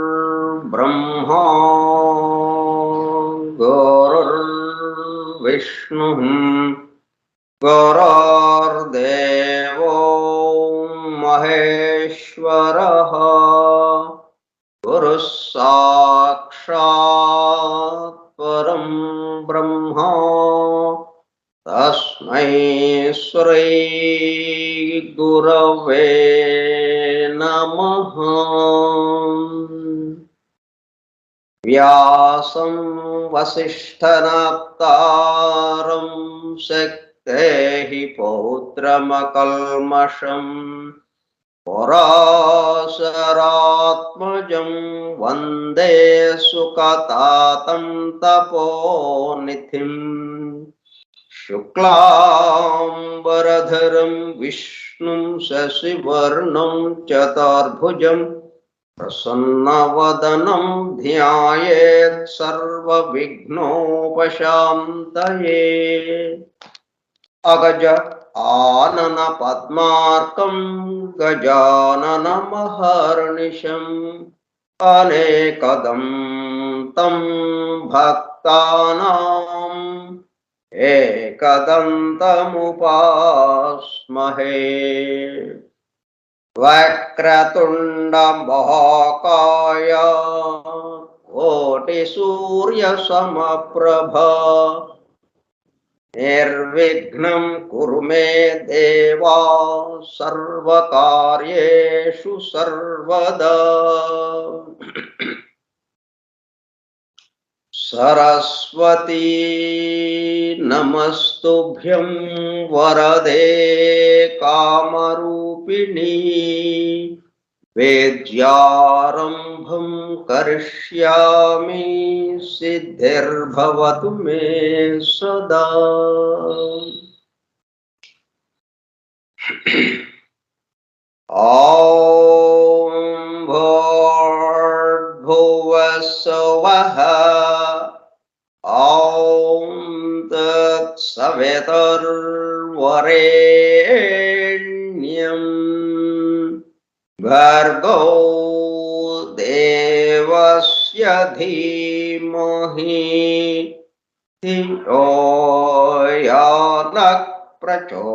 गुरुर्ब्रह्मा गुरुर्विष्णुः गुरुर्देवो महेश्वरः गुरुः साक्षात् परं ब्रह्म तस्मै श्री गुरवे नमः। व्यासं वसिष्ठनप्तारं शक्तेः पौत्रमकल्मषम् पराशरात्मजं वन्दे सुकतातं तपोनिधिम् शुक्लांबरधरं विष्णुं शशिवर्णं चतुर्भुजं प्रसन्नवदनं ध्यायेत् सर्वविघ्नोपशान्तये। अगज आनन पद्मार्कं गजाननमहर्निशम् अनेकदं तं भक्तानां एकदन्तमुपास्महे। वक्रतुण्ड महाकाय कोटिसूर्यसमप्रभ निर्विघ्नं कुरु मे देवा सर्वकार्येषु सर्वदा। सरस्वती नमस्तुभ्यं वरदे कामरूपिणी वेद्यारम्भं करिष्यामि सिद्धिर्भवतु मे सदा। ॐ भूर्भुवः स्वः ॐ तत्सवितुर्वरेण्यं भर्गो देवस्य धीमहि धियो यो नः प्रचोदयात्।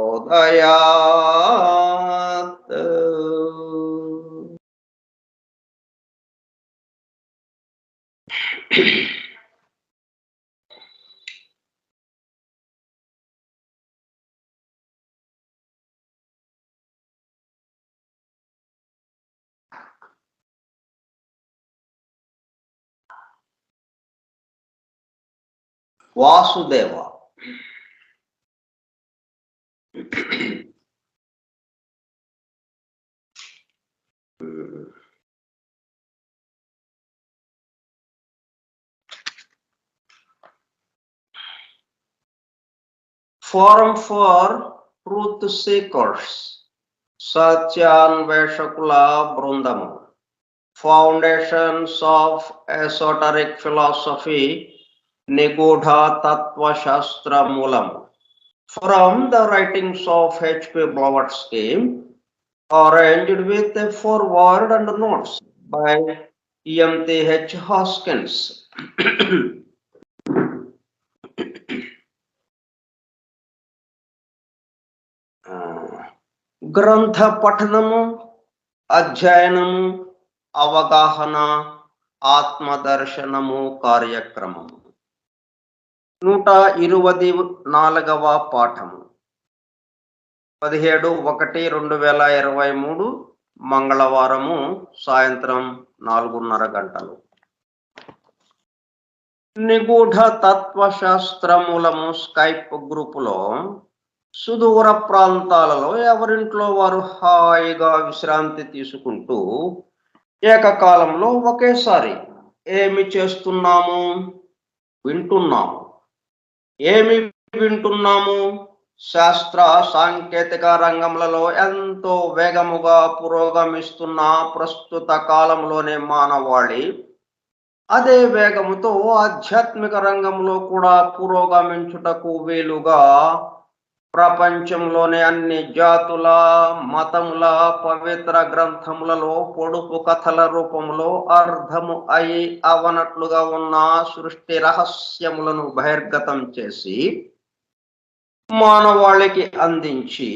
Vasudev Forum for Truth Seekers, Satyanveshakula Brundam, Foundations of Esoteric Philosophy, Nigodha Tattva Shastra Moolam, from the writings of H.P. Blavatsky, arranged with a foreword and notes by M.T.H. Hoskins. గ్రంథ పఠనము, అధ్యయనము, అవగాహన, ఆత్మదర్శనము కార్యక్రమము. 124వ పాఠము 17/1/2023 మంగళవారము సాయంత్రం 4:30 గంటలు. నిగూఢ తత్వశాస్త్రమూలము స్కైప్ గ్రూపులో సుదూర ప్రాంతాలలో ఎవరింట్లో వారు హాయిగా విశ్రాంతి తీసుకుంటూ ఏకకాలంలో ఒకేసారి ఏమి చేస్తున్నాము? వింటున్నాము. ఏమి వింటున్నాము? శాస్త్ర సాంకేతిక రంగములలో ఎంతో వేగముగా పురోగమిస్తున్న ప్రస్తుత కాలంలోనే మానవాళి అదే వేగముతో ఆధ్యాత్మిక రంగంలో కూడా పురోగమించుటకు వీలుగా ప్రపంచంలోని అన్ని జాతుల, మతముల పవిత్ర గ్రంథములలో పొడుపు కథల రూపంలో అర్థము అయి అవనట్లుగా ఉన్న సృష్టి రహస్యములను బహిర్గతం చేసి మానవాళికి అందించి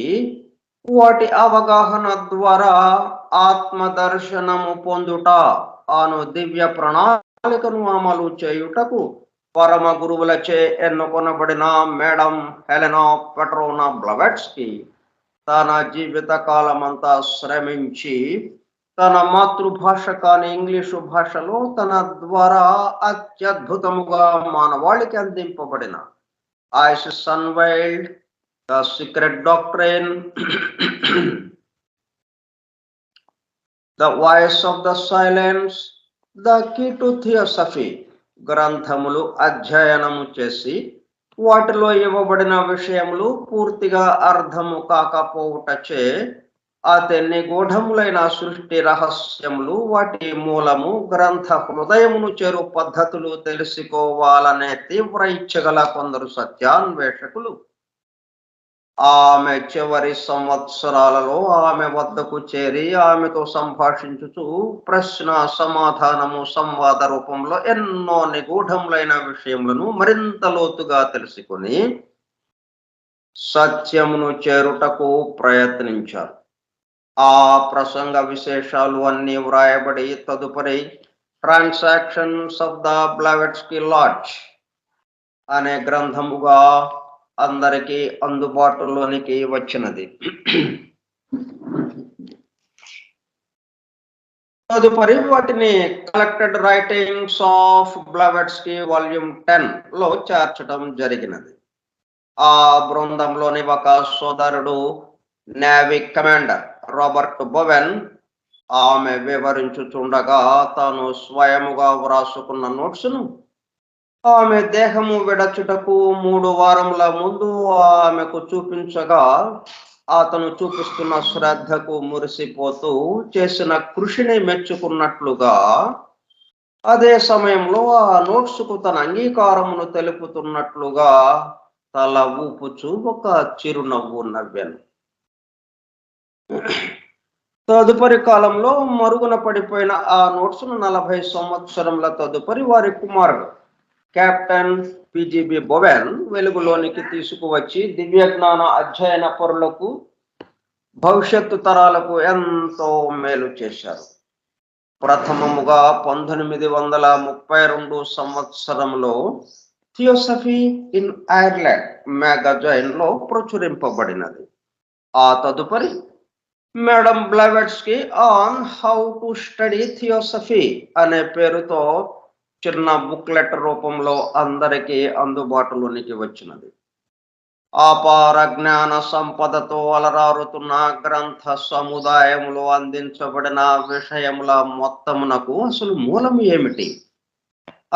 వాటి అవగాహన ద్వారా ఆత్మదర్శనము పొందుట అను దివ్య ప్రణాళికను అమలు చేయుటకు పరమ గురువులచే ఎన్నుకొనబడిన మేడం హెలెనా పెట్రోనా బ్లవెట్స్కీ తన జీవిత కాలమంతా శ్రమించి తన మాతృభాష కాని ఇంగ్లీషు భాషలో తన ద్వారా అత్యద్భుతముగా మానవాళికి అందింపబడిన Isis unveiled, the secret doctrine, the voice of the silence, the key to theosophy గ్రంథములు అధ్యయనము చేసి వాటిలో ఇవ్వబడిన విషయములు పూర్తిగా అర్థము కాకపోవుటచే అతన్ని గూఢములైన సృష్టి రహస్యములు, వాటి మూలము, గ్రంథ హృదయమును చేరు పద్ధతులు తెలుసుకోవాలనే తీవ్ర ఇచ్చగల కొందరు సత్యాన్వేషకులు ఆమె చివరి సంవత్సరాలలో ఆమె వద్దకు చేరి ఆమెతో సంభాషించుచు ప్రశ్న సమాధానము సంవాద రూపంలో ఎన్నో నిగూఢములైన విషయములను మరింత లోతుగా తెలుసుకుని సత్యమును చేరుటకు ప్రయత్నించారు. ఆ ప్రసంగ విశేషాలు అన్ని వ్రాయబడి తదుపరి transactions of the Blavatsky lodge అనే గ్రంథముగా అందరికీ అందుబాటులోనికి వచ్చినది. తదుపరి వాటిని collected writings of Blavatsky volume 10 లో చేర్చడం జరిగినది. ఆ బృందంలోని ఒక సోదరుడు నేవీ కమాండర్ రాబర్ట్ బోవెన్ ఆమె వివరించుచుండగా తాను స్వయముగా వ్రాసుకున్న నోట్స్ను ఆమె దేహము విడచుటకు 3 వారముల ముందు ఆమెకు చూపించగా అతను చూపిస్తున్న శ్రద్ధకు మురిసిపోతూ చేసిన కృషిని మెచ్చుకున్నట్లుగా అదే సమయంలో ఆ నోట్స్కు తన అంగీకారమును తెలుపుతున్నట్లుగా తల ఊపుచూ ఒక చిరునవ్వు నవ్వాను. తదుపరి కాలంలో మరుగున పడిపోయిన ఆ నోట్స్ను 40 సంవత్సరముల తదుపరి వారి కుమారుడు కెప్టెన్ పిజిబి బోవెన్ వెలుగులోనికి తీసుకువచ్చి దివ్యజ్ఞాన అధ్యయన పరులకు, భవిష్యత్తు తరాలకు ఎంతో మేలు చేశారు. ప్రథమముగా 1932 సంవత్సరంలో థియోసఫీ ఇన్ ఐర్లాండ్ మ్యాగజైన్ లో ప్రచురింపబడినది. ఆ తదుపరి madam Blavatsky on how to study theosophy అనే పేరుతో చిన్న బుక్లెట్ రూపంలో అందరికీ అందుబాటులోనికి వచ్చినది. అపార జ్ఞాన సంపదతో అలరారుతున్న గ్రంథ సముదాయములో అందించబడిన విషయముల మొత్తమునకు అసలు మూలం ఏమిటి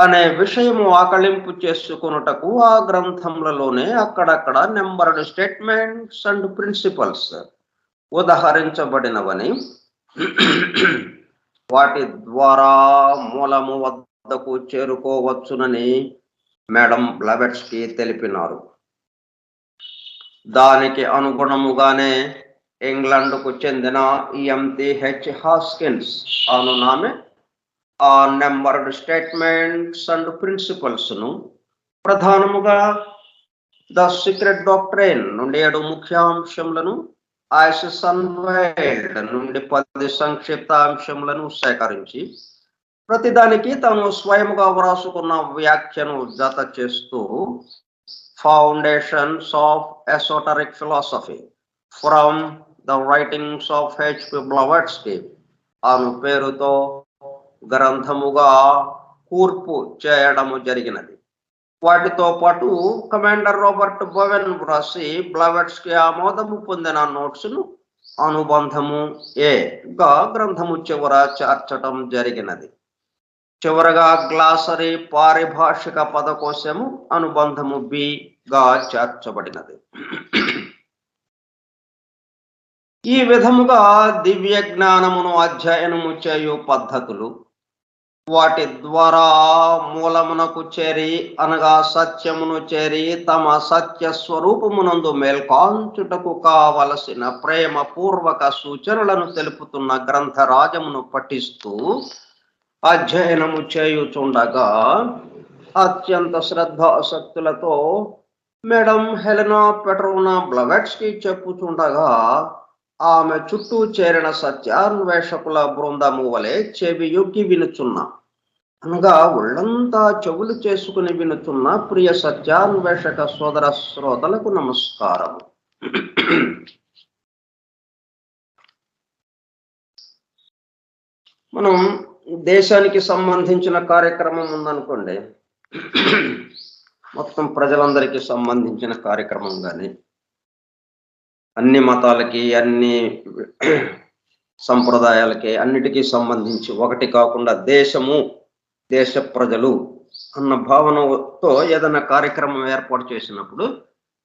అనే విషయము ఆకళింపు చేసుకొనుటకు ఆ గ్రంథములలోనే అక్కడక్కడ నెంబర్డ్ స్టేట్మెంట్స్ అండ్ ప్రిన్సిపల్స్ ఉదహరించబడినవని, వాటి ద్వారా మూలము వద్దకు చేరుకోవచ్చునని మేడం బ్లవెట్స్కీ తెలిపినారు. దానికి అనుగుణముగానే ఇంగ్లాండ్కు చెందిన EMTH హాస్కిన్స్ అనునామె ఆ నెంబర్డ్ స్టేట్మెంట్స్ అండ్ ప్రిన్సిపల్స్ ను ప్రధానముగా ద సీక్రెట్ డాక్ట్రైన్ నుండి 7 ముఖ్యాంశములను, ఐసిస్ అన్వైల్డ్ నుండి 10 సంక్షిప్త అంశములను సేకరించి ప్రతిదానికి తాను స్వయముగా వ్రాసుకున్న వ్యాఖ్యను జత చేస్తూ foundations of esoteric philosophy from the writings of HP బ్లవట్స్కీ అను పేరుతో గ్రంథముగా కూర్పు చేయడము జరిగినది. వాటితో పాటు కమాండర్ రాబర్ట్ బోవెన్ వ్రాసి బ్లవట్స్కీ ఆమోదము పొందిన నోట్స్ ను అనుబంధము A గా గ్రంథము చివర చేర్చడం జరిగినది. చివరగా గ్లాసరీ పారిభాషిక పదకోశము అనుబంధము B గా చేర్చబడినది. ఈ విధముగా దివ్య జ్ఞానమును అధ్యయనము చేయు పద్ధతులు, వాటి ద్వారా మూలమునకు చేరి అనగా సత్యమును చేరి తమ సత్య స్వరూపమునందు మేల్కాంచుటకు కావలసిన ప్రేమ పూర్వక సూచనలను తెలుపుతున్న గ్రంథరాజమును పఠిస్తూ అధ్యయనము చేయుచుండగా అత్యంత శ్రద్ధాసక్తులతో మేడం హెలెనా పెట్రోవ్నా బ్లవట్స్కీ చెప్పుచుండగా ఆమె చుట్టూ చేరిన సత్యాన్వేషకుల బృందము వలె చెవి యొగ్గి వినుచున్న, అనగా ఒళ్ళంతా చెవులు చేసుకుని వినుచున్న ప్రియ సత్యాన్వేషక సోదర శ్రోతలకు నమస్కారము. మనం దేశానికి సంబంధించిన కార్యక్రమం ఉందనుకోండి, మొత్తం ప్రజలందరికీ సంబంధించిన కార్యక్రమం కానీ, అన్ని మతాలకి అన్ని సంప్రదాయాలకి అన్నిటికీ సంబంధించి ఒకటి కాకుండా దేశము, దేశ ప్రజలు అన్న భావనతో ఏదైనా కార్యక్రమం ఏర్పాటు చేసినప్పుడు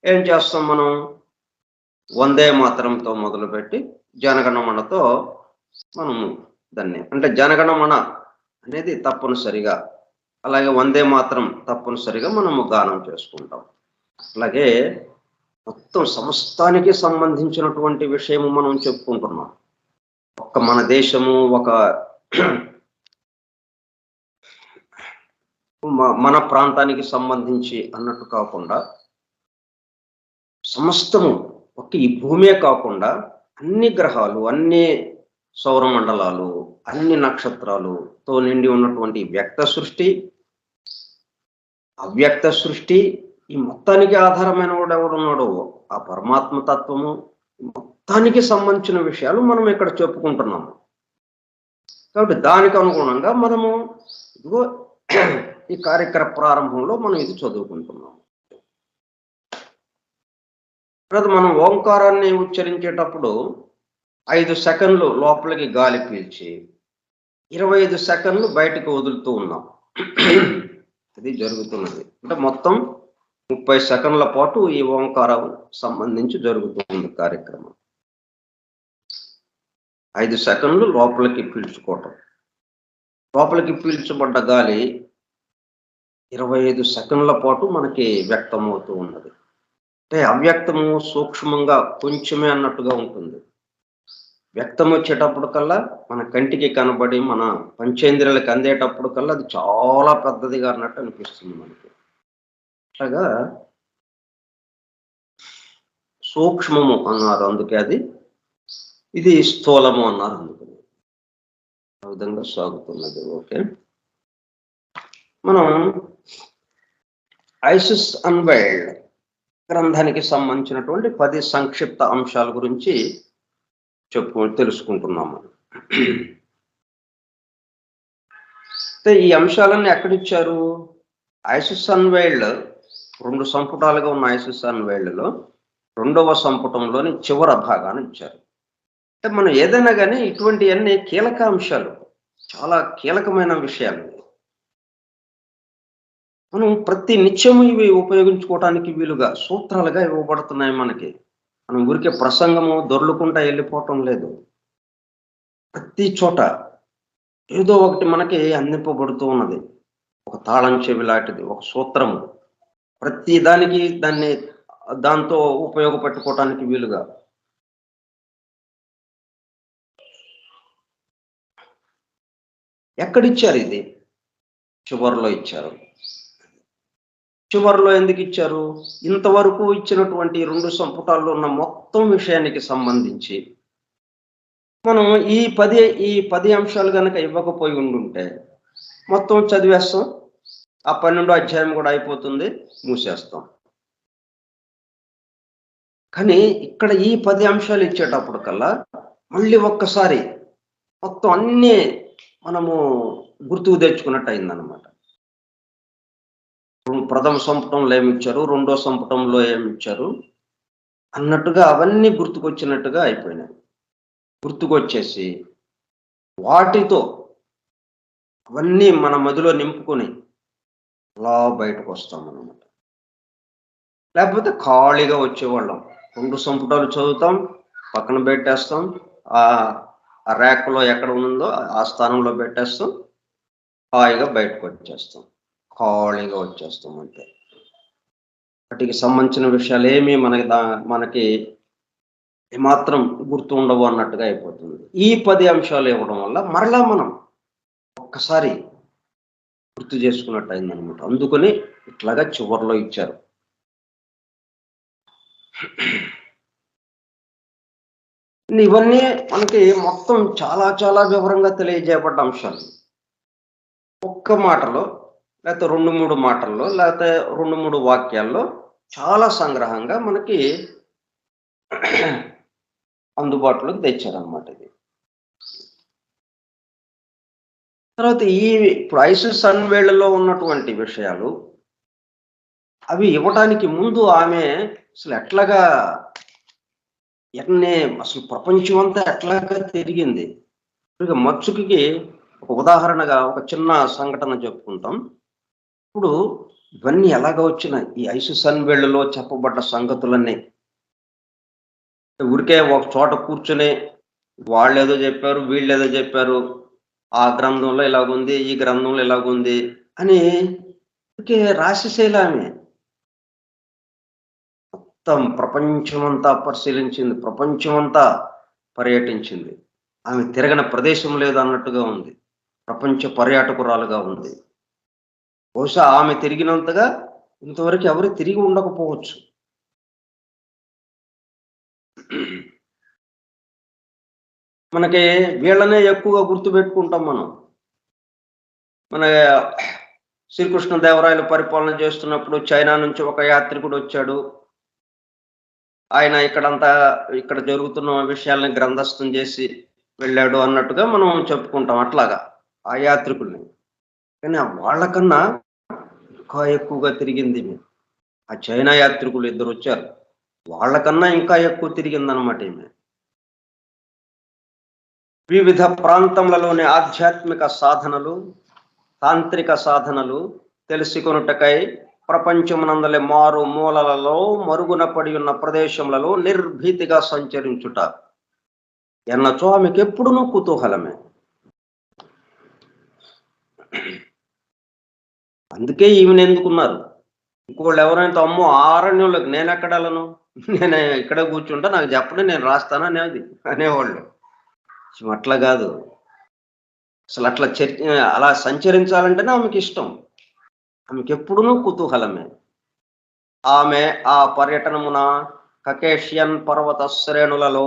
ఏం చేస్తాం మనం? వందే మాతరంతో మొదలుపెట్టి జనగణమనతో మనము దాన్ని, అంటే జనగణమన అనేది తప్పనిసరిగా, అలాగే వందే మాతరం తప్పనిసరిగా మనము గానం చేసుకుంటాం. అలాగే మొత్తం సమస్తానికి సంబంధించినటువంటి విషయము మనం చెప్పుకుంటున్నాం. ఒక్క మన దేశము, ఒక మన ప్రాంతానికి సంబంధించి అన్నట్టు కాకుండా సమస్తము, ఒక్క ఈ భూమే కాకుండా అన్ని గ్రహాలు, అన్ని సౌరమండలాలు, అన్ని నక్షత్రాలుతో నిండి ఉన్నటువంటి వ్యక్త సృష్టి, అవ్యక్త సృష్టి, ఈ మొత్తానికి ఆధారమైన వాడు ఎవడున్నాడో ఆ పరమాత్మ తత్వము, మొత్తానికి సంబంధించిన విషయాలు మనం ఇక్కడ చెప్పుకుంటున్నాము. కాబట్టి దానికి అనుగుణంగా మనము ఇదిగో ఈ కార్యక్రమ ప్రారంభంలో మనం ఇది చదువుకుంటున్నాము. తర్వాత మనం ఓంకారాన్ని ఉచ్చరించేటప్పుడు 5 సెకండ్లు లోపలికి గాలి పీల్చి 25 సెకండ్లు బయటకు వదులుతూ ఉన్నాం. అది జరుగుతున్నది. అంటే మొత్తం 30 సెకండ్ల పాటు ఈ ఓంకారం సంబంధించి జరుగుతుంది కార్యక్రమం. 5 సెకండ్లు లోపలికి పీల్చుకోవటం, లోపలికి పీల్చబడ్డ గాలి 25 సెకండ్ల పాటు మనకి వ్యక్తమవుతూ ఉన్నది. అంటే అవ్యక్తము సూక్ష్మంగా కొంచెమే అన్నట్టుగా ఉంటుంది. వ్యక్తం వచ్చేటప్పుడు కల్లా మన కంటికి కనబడి మన పంచేంద్రియాలకు అందేటప్పుడు కల్లా అది చాలా పెద్దదిగా అన్నట్టు అనిపిస్తుంది మనకి. అట్లాగా సూక్ష్మము అన్నారు, అందుకే అది, ఇది స్థూలము అన్నారు అందుకని. ఆ విధంగా సాగుతున్నది. ఓకే, మనం ఐసిస్ అన్వైల్డ్ గ్రంథానికి సంబంధించినటువంటి 10 సంక్షిప్త అంశాల గురించి తెలుసుకుంటున్నాము. ఈ అంశాలన్నీ ఎక్కడిచ్చారు? ఐసిస్ అన్వైల్డ్ 2 సంపుటాలుగా ఉన్న ఐసిస్ అన్వైల్డ్లో 2వ సంపుటంలోని చివరి భాగాన్ని ఇచ్చారు. అంటే మనం ఏదైనా కానీ ఇటువంటివన్నీ కీలక అంశాలు, చాలా కీలకమైన విషయాలు. మనం ప్రతి నిత్యము ఇవి ఉపయోగించుకోవడానికి వీలుగా సూత్రాలుగా ఇవ్వబడుతున్నాయి మనకి. మనం ఊరికే ప్రసంగము దొర్లుకుంటా వెళ్ళిపోవటం లేదు. ప్రతి చోట ఏదో ఒకటి మనకి అందింపబడుతూ ఉన్నది. ఒక తాళం చెవి లాంటిది, ఒక సూత్రము. ప్రతి దానికి దాన్ని దాంతో ఉపయోగపెట్టుకోవటానికి వీలుగా. ఎక్కడిచ్చారు ఇది? చివరిలో ఇచ్చారు. చివరిలో ఎందుకు ఇచ్చారు? ఇంతవరకు ఇచ్చినటువంటి 2 సంపుటాల్లో ఉన్న మొత్తం విషయానికి సంబంధించి మనం ఈ 10 అంశాలు గనక ఇవ్వకపోయి ఉండుంటే మొత్తం చదివేస్తాం. ఆ 12వ అధ్యాయం కూడా అయిపోతుంది, మూసేస్తాం. కానీ ఇక్కడ ఈ 10 అంశాలు ఇచ్చేటప్పుడు కల్లా మళ్ళీ ఒక్కసారి మొత్తం అన్నీ మనము గుర్తుకు తెచ్చుకున్నట్టు అయిందనమాట. ప్రథమ సంపుటంలో ఏమిచ్చారు, రెండో సంపుటంలో ఏమిచ్చారు అన్నట్టుగా అవన్నీ గుర్తుకొచ్చినట్టుగా అయిపోయినాయి. గుర్తుకొచ్చేసి వాటితో అవన్నీ మన మదిలో నింపుకొని అలా బయటకు వస్తామన్నమాట. లేకపోతే ఖాళీగా వచ్చేవాళ్ళం. 2 సంపుటాలు చదువుతాం, పక్కన పెట్టేస్తాం, ఆ ర్యాక్లో ఎక్కడ ఉందో ఆ స్థానంలో పెట్టేస్తాం, హాయిగా బయటకు వచ్చేస్తాం, ఖాళీగా వచ్చేస్తాం అంతే. వాటికి సంబంధించిన విషయాలు ఏమీ మనకి ఏమాత్రం గుర్తు ఉండవు అన్నట్టుగా అయిపోతుంది. ఈ 10 అంశాలు ఇవ్వడం వల్ల మరలా మనం ఒక్కసారి గుర్తు చేసుకున్నట్టు అయిందనమాట. అందుకని ఇట్లాగా చివరిలో ఇచ్చారు. ఇవన్నీ మనకి మొత్తం చాలా చాలా వివరంగా తెలియజేయబడ్డ అంశాలు. ఒక్క మాటలో లేకపోతే 2-3 మాటల్లో లేకపోతే 2-3 వాక్యాల్లో చాలా సంగ్రహంగా మనకి అందుబాటులోకి తెచ్చారనమాట ఇది. తర్వాత ఇప్పుడు ఐసిస్ అన్వేళ్లలో ఉన్నటువంటి విషయాలు అవి ఇవ్వడానికి ముందు ఆమె అసలు అసలు ప్రపంచం అంతా ఎట్లాగా తిరిగింది. ఇక మచ్చుకి ఒక ఉదాహరణగా ఒక చిన్న సంఘటన చెప్పుకుంటాం. ఇప్పుడు ఇవన్నీ ఎలాగ వచ్చినాయి? ఈ ఐసిస్ అన్వేళ్లలో చెప్పబడ్డ సంగతులన్నీ ఊరికే ఒక చోట కూర్చుని వాళ్ళేదో చెప్పారు, వీళ్ళేదో చెప్పారు, ఆ గ్రంథంలో ఇలాగుంది, ఈ గ్రంథంలో ఇలాగుంది అని రాసేసేలామే మొత్తం ప్రపంచమంతా పరిశీలించింది, ప్రపంచమంతా పర్యటించింది. ఆమె తిరగని ప్రదేశం లేదు అన్నట్టుగా ఉంది. ప్రపంచ పర్యాటకురాలుగా ఉంది. బహుశా ఆమె తిరిగినంతగా ఇంతవరకు ఎవరు తిరిగి ఉండకపోవచ్చు. మనకి వీళ్ళనే ఎక్కువగా గుర్తుపెట్టుకుంటాం మనం. మన శ్రీకృష్ణదేవరాయలు పరిపాలన చేస్తున్నప్పుడు చైనా నుంచి ఒక యాత్రికుడు వచ్చాడు. ఆయన ఇక్కడ జరుగుతున్న విషయాల్ని గ్రంథస్థం చేసి వెళ్ళాడు అన్నట్టుగా మనం చెప్పుకుంటాం అట్లాగా ఆ యాత్రికుల్ని. కానీ వాళ్ళకన్నా ఇంకా ఎక్కువగా తిరిగింది ఆ చైనా యాత్రికులు 2 వచ్చారు. వాళ్ళకన్నా ఇంకా ఎక్కువ తిరిగిందనమాట ఈమె. వివిధ ప్రాంతములలోని ఆధ్యాత్మిక సాధనలు, తాంత్రిక సాధనలు తెలుసుకొనుటకై ప్రపంచమునందలి మారు మూలలలో మరుగున పడి ఉన్న ప్రదేశములలో నిర్భీతిగా సంచరించుట ఎన్నచో ఆమెకు ఎప్పుడునూ కుతూహలమే. అందుకే ఈమెను ఎందుకున్నారు. ఇంకోళ్ళు ఎవరైతే అమ్మో ఆరణ్యంలోకి నేను ఎక్కడ వెళ్ళను, నేను ఇక్కడ కూర్చుంటా, నాకు చెప్పండి నేను రాస్తాను అనేవాళ్ళు. అట్లా కాదు. అసలు అలా సంచరించాలంటేనే ఆమెకి ఇష్టం. ఆమెకి ఎప్పుడునూ కుతూహలమే. ఆమె ఆ పర్యటనమున కకేషియన్ పర్వత శ్రేణులలో,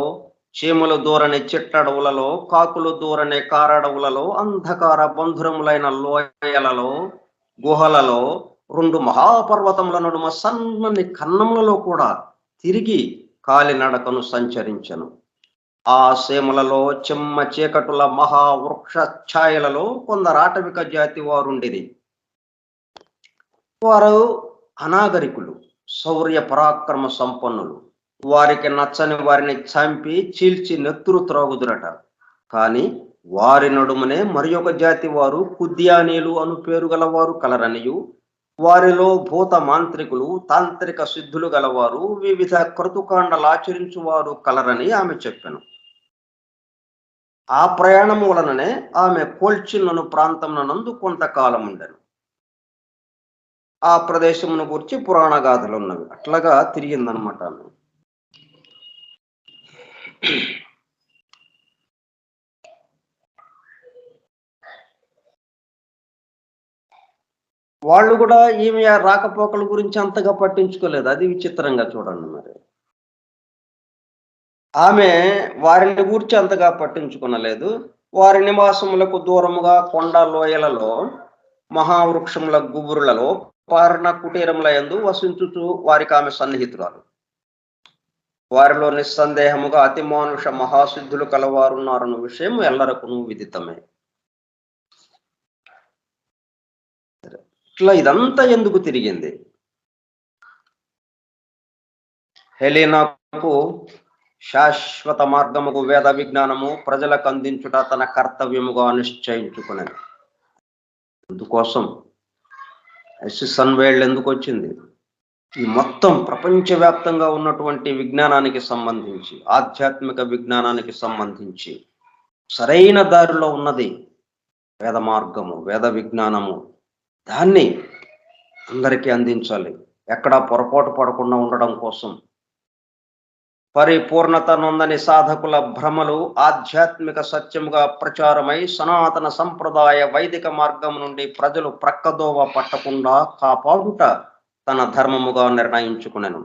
చీమలు దూరని చిట్టడవులలో, కాకులు దూరని కారడవులలో, అంధకార బంధురములైన లోయలలో, గుహలలో, 2 మహాపర్వతముల నడుమ సన్నని కన్నములలో కూడా తిరిగి కాలినడకను సంచరించను. ఆ సీమలలో చెమ్మ చీకటుల మహావృక్ష ఛాయలలో కొందరు ఆటవిక జాతి వారుండిరి. వారు అనాగరికులు, శౌర్య పరాక్రమ సంపన్నులు. వారికి నచ్చని వారిని చంపి చీల్చి నెత్తురు త్రాగుదురట. కానీ వారి నడుమనే మరి ఒక జాతి వారు కుద్యానీలు అను పేరు గలవారు కలరనియు, వారిలో భూత మాంత్రికులు, తాంత్రిక సిద్ధులు గలవారు, వివిధ క్రతుకాండలు ఆచరించువారు కలరని ఆమె చెప్పెను. ఆ ప్రయాణం వలననే ఆమె కోల్చిన్ అను ప్రాంతమునందు కొంతకాలం ఉండెను. ఆ ప్రదేశమును గురించి పురాణ గాథలు ఉన్నవి. అట్లాగా తిరిగిందనమాట ఆమె. వాళ్ళు కూడా ఈమె రాకపోకల గురించి అంతగా పట్టించుకోలేదు. అది విచిత్రంగా చూడండి మరి. ఆమె వారిని గూర్చి అంతగా పట్టించుకొనలేదు. వారి నివాసములకు దూరముగా కొండ లోయలలో మహావృక్షముల గుబురులలో పారిన కుటీరముల యందు వసించుచు వారికి ఆమె సన్నిహితురాలు. వారిలో నిస్సందేహముగా అతి మానుష మహాసిద్ధులు కలవారున్నారన్న విషయం ఎల్లరకును విదితమే. ఇట్లా ఇదంతా ఎందుకు తిరిగింది? హెలీనాకు శాశ్వత మార్గముకు వేద విజ్ఞానము ప్రజలకు అందించుట తన కర్తవ్యముగా నిశ్చయించుకునేది. అందుకోసం సన్వేళ్ళు ఎందుకు వచ్చింది? ఈ మొత్తం ప్రపంచవ్యాప్తంగా ఉన్నటువంటి విజ్ఞానానికి సంబంధించి, ఆధ్యాత్మిక విజ్ఞానానికి సంబంధించి సరైన దారిలో ఉన్నది వేద మార్గము, వేద విజ్ఞానము. దాన్ని అందరికీ అందించాలి. ఎక్కడా పొరపాటు పడకుండా ఉండడం కోసం పరిపూర్ణత నొందని సాధకుల భ్రమలు ఆధ్యాత్మిక సత్యముగా ప్రచారమై సనాతన సంప్రదాయ వైదిక మార్గం నుండి ప్రజలు ప్రక్కదోవ పట్టకుండా కాపాడుట తన ధర్మముగా నిర్ణయించుకునెను.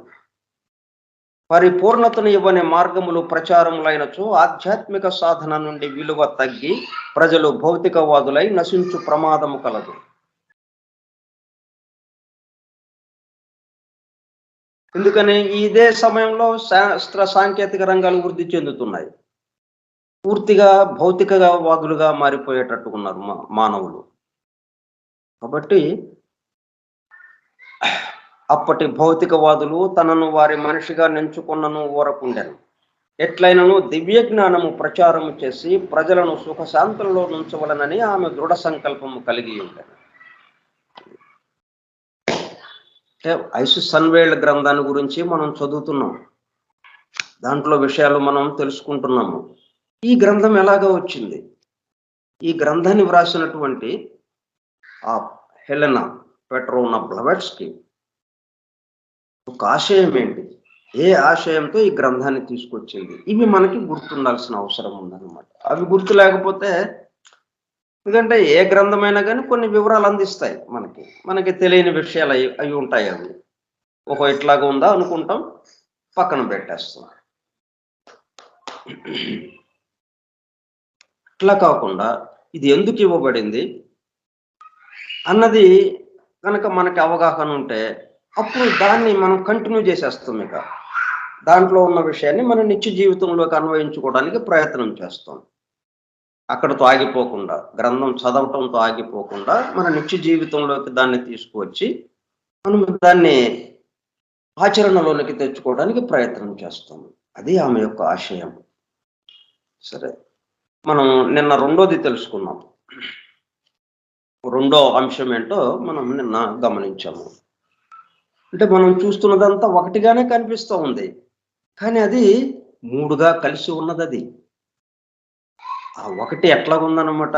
పరిపూర్ణతను ఇవ్వని మార్గములు ప్రచారములైనచో ఆధ్యాత్మిక సాధన నుండి విలువ తగ్గి ప్రజలు భౌతికవాదులై నశించు ప్రమాదము కలదు. ఎందుకని ఇదే సమయంలో శాస్త్ర సాంకేతిక రంగాలు వృద్ధి చెందుతున్నాయి. పూర్తిగా భౌతికవాదులుగా మారిపోయేటట్టు ఉన్నారు మానవులు. కాబట్టి అప్పటి భౌతికవాదులు తనను వారి మనిషిగా నెంచుకున్నను ఊరకుండెను. ఎట్లయినను దివ్య జ్ఞానము ప్రచారము చేసి ప్రజలను సుఖశాంతులలో నుంచవలనని ఆమె దృఢ సంకల్పము కలిగి ఉండెను. ఐసిస్ సన్వేళ్ళ గ్రంథాన్ని గురించి మనం చదువుతున్నాం. దాంట్లో విషయాలు మనం తెలుసుకుంటున్నాము. ఈ గ్రంథం ఎలాగ వచ్చింది? ఈ గ్రంథాన్ని వ్రాసినటువంటి ఆ హెలెనా పెట్రోనా బ్లవెట్స్కి ఒక ఆశయం ఏంటి? ఏ ఆశయంతో ఈ గ్రంథాన్ని తీసుకొచ్చింది? ఇవి మనకి గుర్తుండాల్సిన అవసరం ఉందన్నమాట. అవి గుర్తు లేకపోతే, ఎందుకంటే ఏ గ్రంథమైనా కానీ కొన్ని వివరాలు అందిస్తాయి మనకి తెలియని విషయాలు అవి ఉంటాయి. అవి ఇట్లాగా ఉందా అనుకుంటాం, పక్కన పెట్టేస్తాం. ఇట్లా కాకుండా ఇది ఎందుకు ఇవ్వబడింది అన్నది కనుక మనకి అవగాహన ఉంటే అప్పుడు దాన్ని మనం కంటిన్యూ చేసేస్తాం. ఇక దాంట్లో ఉన్న విషయాన్ని మన నిత్య జీవితంలోకి అన్వయించుకోవడానికి ప్రయత్నం చేస్తాం. అక్కడతో ఆగిపోకుండా, గ్రంథం చదవటంతో ఆగిపోకుండా మన నిత్య జీవితంలోకి దాన్ని తీసుకువచ్చి మనం దాన్ని ఆచరణలోనికి తెచ్చుకోవడానికి ప్రయత్నం చేస్తాం. అది ఆమె యొక్క ఆశయం. సరే, మనం నిన్న రెండోది తెలుసుకున్నాం. రెండో అంశం ఏంటో మనం నిన్న గమనించాము. అంటే మనం చూస్తున్నదంతా ఒకటిగానే కనిపిస్తూ ఉంది, కానీ అది మూడుగా కలిసి ఉన్నది. అది ఆ ఒకటి ఎట్లా ఉందన్నమాట,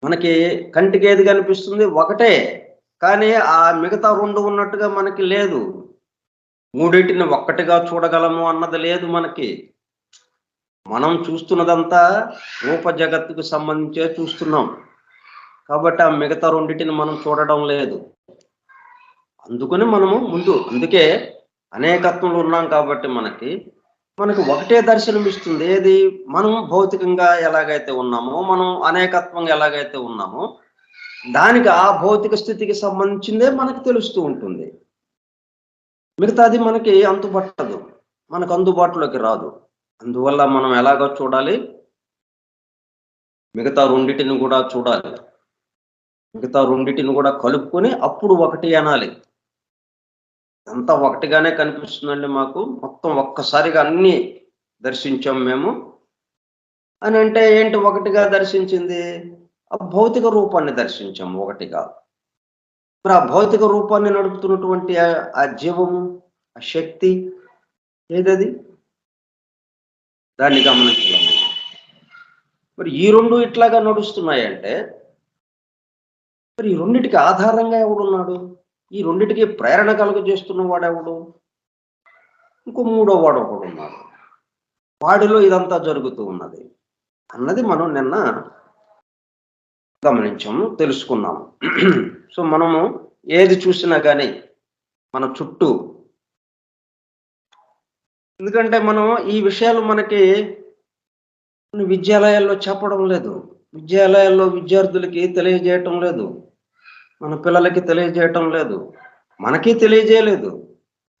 మనకి కంటికి ఏది కనిపిస్తుంది? ఒకటే, కానీ ఆ మిగతా రెండు ఉన్నట్టుగా మనకి లేదు. మూడింటిని ఒక్కటిగా చూడగలము అన్నది లేదు మనకి. మనం చూస్తున్నదంతా రూప జగత్తుకు సంబంధించే చూస్తున్నాం, కాబట్టి ఆ మిగతా రెండింటిని మనం చూడడం లేదు. అందుకని మనము అందుకే అనేకత్వంలో ఉన్నాం కాబట్టి మనకి ఒకటే దర్శనం ఇస్తుంది. ఏది? మనం భౌతికంగా ఎలాగైతే ఉన్నామో, మనం అనేకత్వంగా ఎలాగైతే ఉన్నామో, దానికి ఆ భౌతిక స్థితికి సంబంధించిందే మనకు తెలుస్తూ ఉంటుంది. మిగతాది మనకి అంతుపట్టదు, మనకు అందుబాటులోకి రాదు. అందువల్ల మనం ఎలాగో చూడాలి, మిగతా రెండింటిని కూడా చూడాలి. మిగతా రెండింటిని కూడా కలుపుకొని అప్పుడు ఒకటి అనాలి. అంతా ఒకటిగానే కనిపిస్తుందండి మాకు, మొత్తం ఒక్కసారిగా అన్ని దర్శించాం మేము అని అంటే ఏంటి? ఒకటిగా దర్శించింది ఆ భౌతిక రూపాన్ని దర్శించాము ఒకటిగా. మరి ఆ భౌతిక రూపాన్ని నడుపుతున్నటువంటి ఆ జీవము, ఆ శక్తి ఏదది? దాన్ని గమనించాము. మరి ఈ రెండు ఇట్లాగా నడుస్తున్నాయంటే మరి ఈ రెండిటికి ఆధారంగా ఎవడున్నాడు? ఈ రెండిటికి ప్రేరణ కలుగజేస్తున్న వాడెవడు? ఇంకో మూడో వాడు ఒకడున్నాడు. వాడిలో ఇదంతా జరుగుతూ ఉన్నది అన్నది మనం నిన్న గమనించాము, తెలుసుకున్నాము. సో మనము ఏది చూసినా కానీ మన చుట్టూ, ఎందుకంటే మనం ఈ విషయాలు మనకి విద్యాలయాల్లో చెప్పడం లేదు, విద్యాలయాల్లో విద్యార్థులకి తెలియజేయటం లేదు, మన పిల్లలకి తెలియజేయటం లేదు, మనకి తెలియజేయలేదు.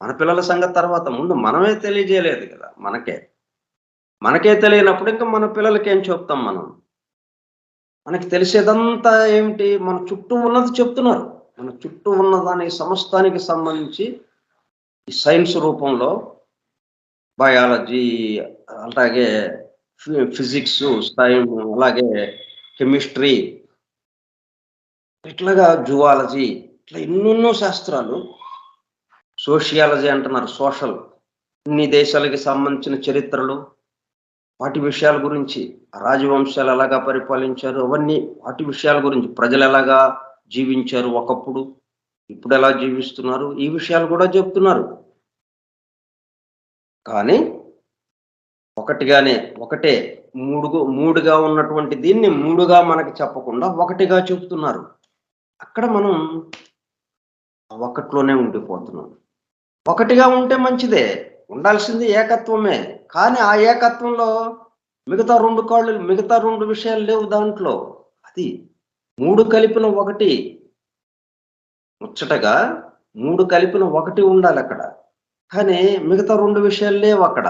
మన పిల్లల సంగతి తర్వాత, ముందు మనమే తెలియజేయలేదు కదా. మనకే తెలియనప్పుడు ఇంకా మన పిల్లలకి ఏం చెప్తాం మనం? మనకి తెలిసేదంతా ఏమిటి? మన చుట్టూ ఉన్నది చెప్తున్నారు. మన చుట్టూ ఉన్న దాని సమస్తానికి సంబంధించి ఈ సైన్స్ రూపంలో బయాలజీ, అలాగే ఫిజిక్స్, సైన్స్, అలాగే కెమిస్ట్రీ, ఇట్లాగా జువాలజీ, ఇట్లా ఎన్నెన్నో శాస్త్రాలు, సోషియాలజీ అంటున్నారు, సోషల్, ఇన్ని దేశాలకి సంబంధించిన చరిత్రలు, వాటి విషయాల గురించి, రాజవంశాలు ఎలాగా పరిపాలించారు, అవన్నీ వాటి విషయాల గురించి, ప్రజలు ఎలాగా జీవించారు ఒకప్పుడు, ఇప్పుడు ఎలా జీవిస్తున్నారు, ఈ విషయాలు కూడా చెప్తున్నారు. కానీ ఒకటే మూడుగా ఉన్నటువంటి దీన్ని మూడుగా మనకి చెప్పకుండా ఒకటిగా చెప్తున్నారు. అక్కడ మనం ఒకటిలోనే ఉండిపోతున్నాం. ఒకటిగా ఉంటే మంచిదే, ఉండాల్సింది ఏకత్వమే. కానీ ఆ ఏకత్వంలో మిగతా రెండు విషయాలు లేవు దాంట్లో. అది మూడు కలిపిన ఒకటి, ముచ్చటగా మూడు కలిపిన ఒకటి ఉండాలి అక్కడ. కానీ మిగతా రెండు విషయాలు లేవు అక్కడ.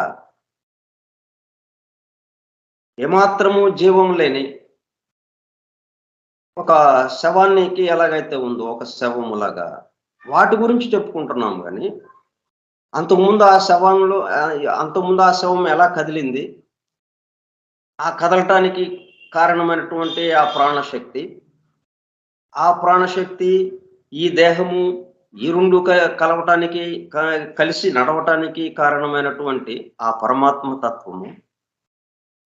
ఏమాత్రము జీవం లేని ఒక శవానికి ఎలాగైతే ఉందో, ఒక శవములాగా వాటి గురించి చెప్పుకుంటున్నాం. కానీ అంతకుముందు ఆ శవం ఎలా కదిలింది, ఆ కదలటానికి కారణమైనటువంటి ఆ ప్రాణశక్తి ఈ దేహము, ఈ రెండు కలవటానికి, కలిసి నడవటానికి కారణమైనటువంటి ఆ పరమాత్మ తత్వము,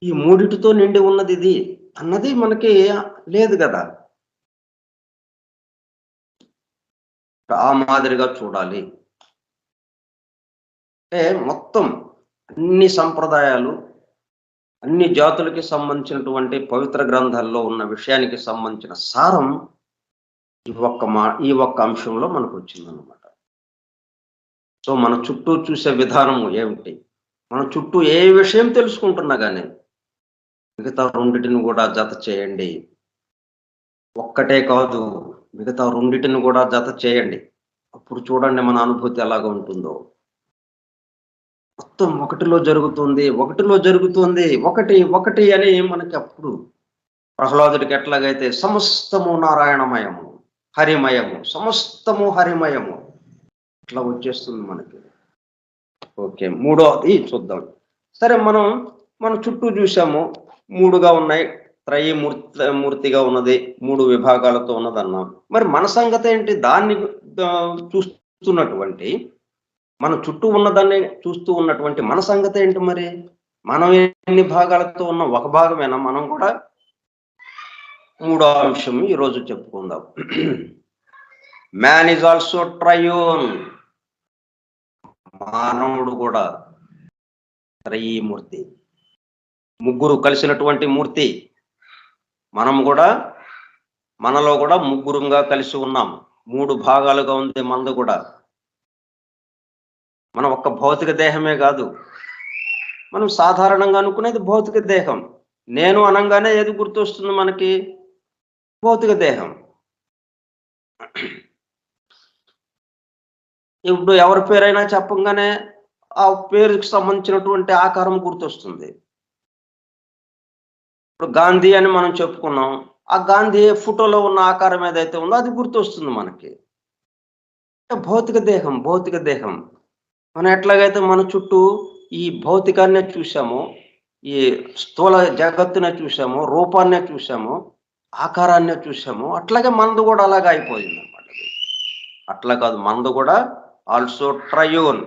ఈ మూడిటితో నిండి ఉన్నది ఇది అన్నది మనకి లేదు కదా. ఆ మాదిరిగా చూడాలి అంటే మొత్తం అన్ని సంప్రదాయాలు, అన్ని జాతులకి సంబంధించినటువంటి పవిత్ర గ్రంథాల్లో ఉన్న విషయానికి సంబంధించిన సారం ఈ ఒక్క అంశంలో మనకు వచ్చిందనమాట. సో మన చుట్టూ చూసే విధానము ఏమిటి, మన చుట్టూ ఏ విషయం తెలుసుకుంటున్నా కానీ మిగతా రెండిటిని కూడా జత చేయండి. ఒక్కటే కాదు, మిగతా రెండిటిని కూడా జత చేయండి. అప్పుడు చూడండి మన అనుభూతి ఎలాగ ఉంటుందో. మొత్తం ఒకటిలో జరుగుతుంది, ఒకటి అని మనకి అప్పుడు ప్రహ్లాదుడికి ఎట్లాగైతే సమస్తము నారాయణమయము, హరిమయము, సమస్తము హరిమయము ఇట్లా వచ్చేస్తుంది మనకి. ఓకే, మూడోది చూద్దాం. సరే, మన చుట్టూ చూసాము, మూడుగా ఉన్నాయి, మూర్తిగా ఉన్నది, మూడు విభాగాలతో ఉన్నది అన్నాం. మరి మన సంగతి ఏంటి? దాన్ని చూస్తున్నటువంటి, మన చుట్టూ ఉన్నదాన్ని చూస్తూ ఉన్నటువంటి మన సంగతి ఏంటి? మరి మనం ఎన్ని భాగాలతో ఉన్న ఒక భాగమేనా? మనం కూడా మూడో అంశం ఈరోజు చెప్పుకుందాం. Man is also triune. మానవుడు కూడా త్రయీమూర్తి, ముగ్గురు కలిసినటువంటి మూర్తి. మనలో కూడా ముగ్గురుగా కలిసి ఉన్నాం. మూడు భాగాలుగా ఉంది మనది కూడా. మనం ఒక్క భౌతిక దేహమే కాదు. మనం సాధారణంగా అనుకునేది భౌతిక దేహం. నేను అనంగానే ఏది గుర్తొస్తుంది మనకి? భౌతిక దేహం. ఇప్పుడు ఎవరి పేరైనా చెప్పంగానే ఆ పేరుకి సంబంధించినటువంటి ఆకారం గుర్తొస్తుంది. ఇప్పుడు గాంధీ అని మనం చెప్పుకున్నాం, ఆ గాంధీ ఫోటోలో ఉన్న ఆకారం ఏదైతే ఉందో అది గుర్తొస్తుంది మనకి. భౌతిక దేహం. మనం ఎట్లాగైతే మన చుట్టూ ఈ భౌతికాన్నే చూసామో, ఈ స్థూల జగత్తునే చూసామో, రూపాన్నే చూసామో, ఆకారాన్నే చూసామో, అట్లాగే మనది కూడా అలాగే అయిపోయింది అనమాట. అట్లా కాదు, మనది కూడా ఆల్సో ట్రయోన్.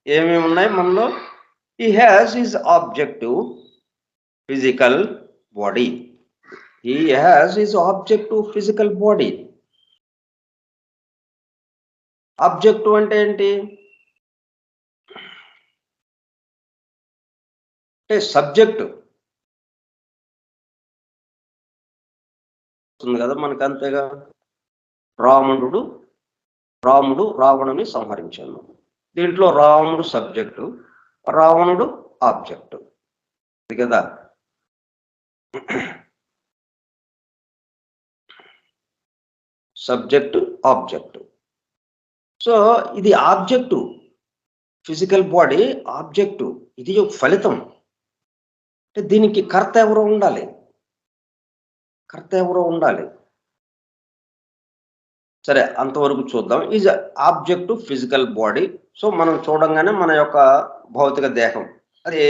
ఏమేమి ఉన్నాయి మనలో? He has his objective physical body. He has his objective physical body. Objective అంటే ఏంటి? అంటే సబ్జెక్టు వస్తుంది కదా మనకు, అంతేగా. రాముడు రావణుని సంహరించాను. దీంట్లో రాముడు సబ్జెక్టు, రావణుడు ఆబ్జెక్టు కదా. Subject object. సో ఇది ఆబ్జెక్టు, ఫిజికల్ బాడీ ఆబ్జెక్టు. ఇది ఒక ఫలితం. అంటే దీనికి కర్త ఎవరో ఉండాలి. సరే, అంతవరకు చూద్దాం. Is object physical body. So మనం చూడంగానే మన యొక్క భౌతిక దేహం, అది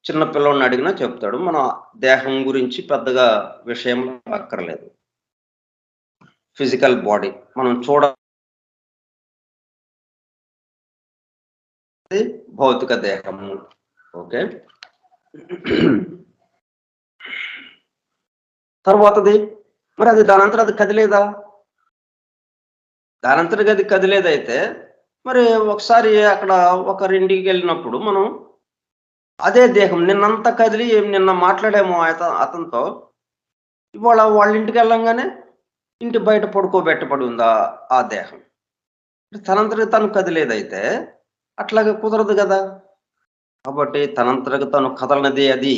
చిన్న పిల్లోడిని అడిగినా చెప్తాడు. మన దేహం గురించి పెద్దగా విషయం అక్కర్లేదు. ఫిజికల్ బాడీ మనం భౌతిక దేహము. ఓకే, తర్వాతది మరి అది దానంతరం అది కదిలేదా? దానంతరం అది కదిలేదైతే మరి ఒకసారి అక్కడ ఒకరింటికి వెళ్ళినప్పుడు మనం అదే దేహం నిన్నంతా కదిలి నిన్న మాట్లాడాము అతనితో, ఇవాళ వాళ్ళ ఇంటికి వెళ్ళంగానే ఇంటి బయట పడుకోబెట్టబడి ఉందా ఆ దేహం. తనంతటి తను కదిలేదైతే అట్లాగే కుదరదు కదా. కాబట్టి తనంతటికి తను కదలనది అది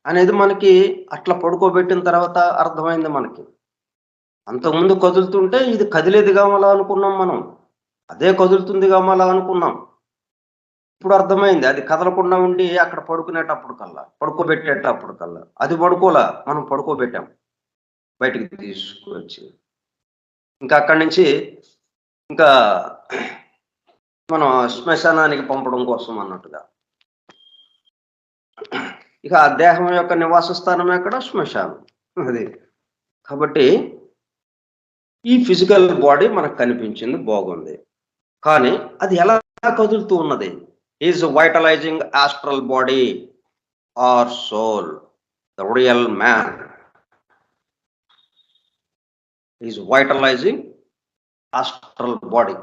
అనేది మనకి అట్లా పడుకోబెట్టిన తర్వాత అర్థమైంది మనకి. అంతకుముందు కదులుతుంటే ఇది కదిలేది కావాలా అనుకున్నాం మనం, అదే కదులుతుంది కావాలా అనుకున్నాం. ఇప్పుడు అర్థమైంది అది కదలకుండా ఉండి అక్కడ పడుకోబెట్టేటప్పుడు కల్లా అది పడుకోలా, మనం పడుకోబెట్టాం బయటికి తీసుకొచ్చి. ఇంకా అక్కడి నుంచి ఇంకా మనం శ్మశానానికి పంపడం కోసం అన్నట్టుగా. ఇక ఆ దేహం యొక్క నివాస స్థానం ఎక్కడ? శ్మశానం. అది కాబట్టి ఈ ఫిజికల్ బాడీ మనకు కనిపించింది, బాగుంది. కానీ అది ఎలా కదులుతూ ఉన్నది? Is vitalising astral body or soul. The real man is vitalising astral body.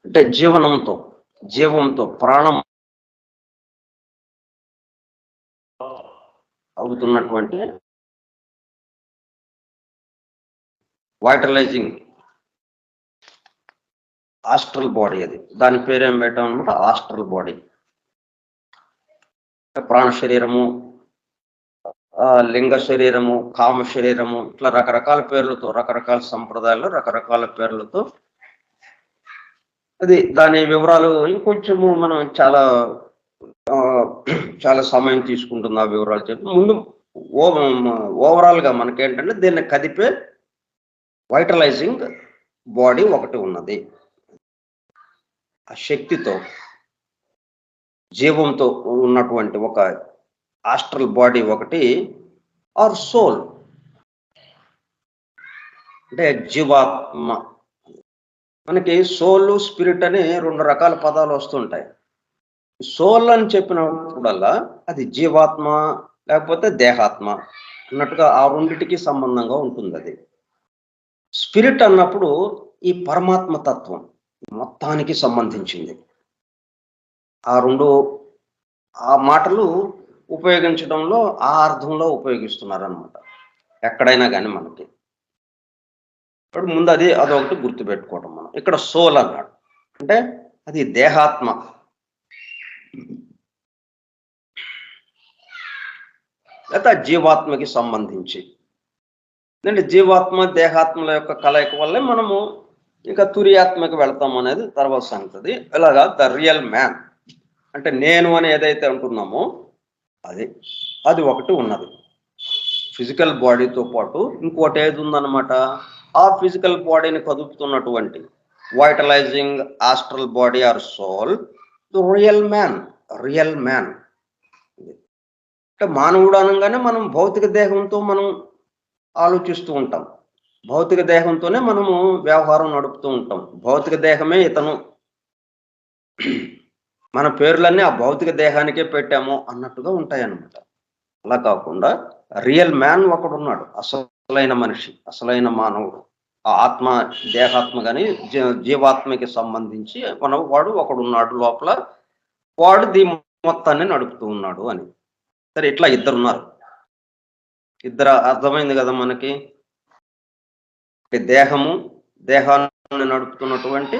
అంటే జీవంతో ప్రాణం అవుతున్నటువంటి వైటలైజింగ్ ఆస్ట్రల్ బాడీ. అది దాని పేరేం పెట్టాం అనమాట, ఆస్ట్రల్ బాడీ. ప్రాణ శరీరము, లింగ శరీరము, కామ శరీరము, ఇట్లా రకరకాల పేర్లతో, రకరకాల సంప్రదాయాలు, రకరకాల పేర్లతో అది దాని వివరాలు ఇంకొంచెము మనం చాలా సమయం తీసుకుంటుంది ఆ వివరాలు చెప్పి. ముందు ఓవరాల్ గా మనకేంటంటే దీన్ని కదిపే వైటలైజింగ్ బాడీ ఒకటి ఉన్నది. ఆ శక్తితో, జీవంతో ఉన్నటువంటి ఒక ఆస్ట్రల్ బాడీ ఒకటి, ఆర్ సోల్ అంటే జీవాత్మ. మనకి సోల్, స్పిరిట్ అని రెండు రకాల పదాలు వస్తుంటాయి. సోల్ అని చెప్పినప్పుడల్లా అది జీవాత్మ లేకపోతే దేహాత్మ అన్నట్టుగా ఆ రెండిటికి సంబంధంగా ఉంటుంది. అది స్పిరిట్ అన్నప్పుడు ఈ పరమాత్మ తత్వం మొత్తానికి సంబంధించింది. ఆ మాటలు ఉపయోగించడంలో ఆ అర్థంలో ఉపయోగిస్తున్నారు అన్నమాట ఎక్కడైనా కానీ మనకి. ఇప్పుడు ముందు అదొకటి గుర్తుపెట్టుకోవడం. మనం ఇక్కడ సోల్ అన్నాడు అంటే అది దేహాత్మ, లేదా జీవాత్మకి సంబంధించి. అంటే జీవాత్మ దేహాత్మల యొక్క కలయిక వల్లే మనము ఇంకా తురియాత్మకి వెళ్తాం అనేది తర్వాత సంగతి. ఇలాగా ద రియల్ మ్యాన్ అంటే నేను అని ఏదైతే అంటున్నామో అది అది ఒకటి ఉన్నది. ఫిజికల్ బాడీతో పాటు ఇంకోటి ఏది ఉందన్నమాట, ఆ ఫిజికల్ బాడీని కదుపుతున్నటువంటి vitalising astral body or soul, real man. Real man అంటే మానవుడు అనగానే మనం భౌతిక దేహంతో మనం ఆలోచిస్తూ ఉంటాం. భౌతిక దేహంతోనే మనము వ్యవహారం నడుపుతూ ఉంటాం. భౌతిక దేహమే ఇతను, మన పేర్లన్నీ ఆ భౌతిక దేహానికే పెట్టాము అన్నట్టుగా ఉంటాయన్నమాట. అలా కాకుండా రియల్ మ్యాన్ ఒకడున్నాడు, అసలైన మనిషి, అసలైన మానవుడు. ఆ ఆత్మ, దేహాత్మ కానీ జీవాత్మకి సంబంధించి వాడు ఒకడున్నాడు లోపల, వాడు దీని మొత్తాన్ని నడుపుతూ ఉన్నాడు అని. సరే, ఇట్లా ఇద్దరున్నారు. ఇద్దరు అర్థమైంది కదా మనకి. దేహము, దేహాన్ని నడుపుతున్నటువంటి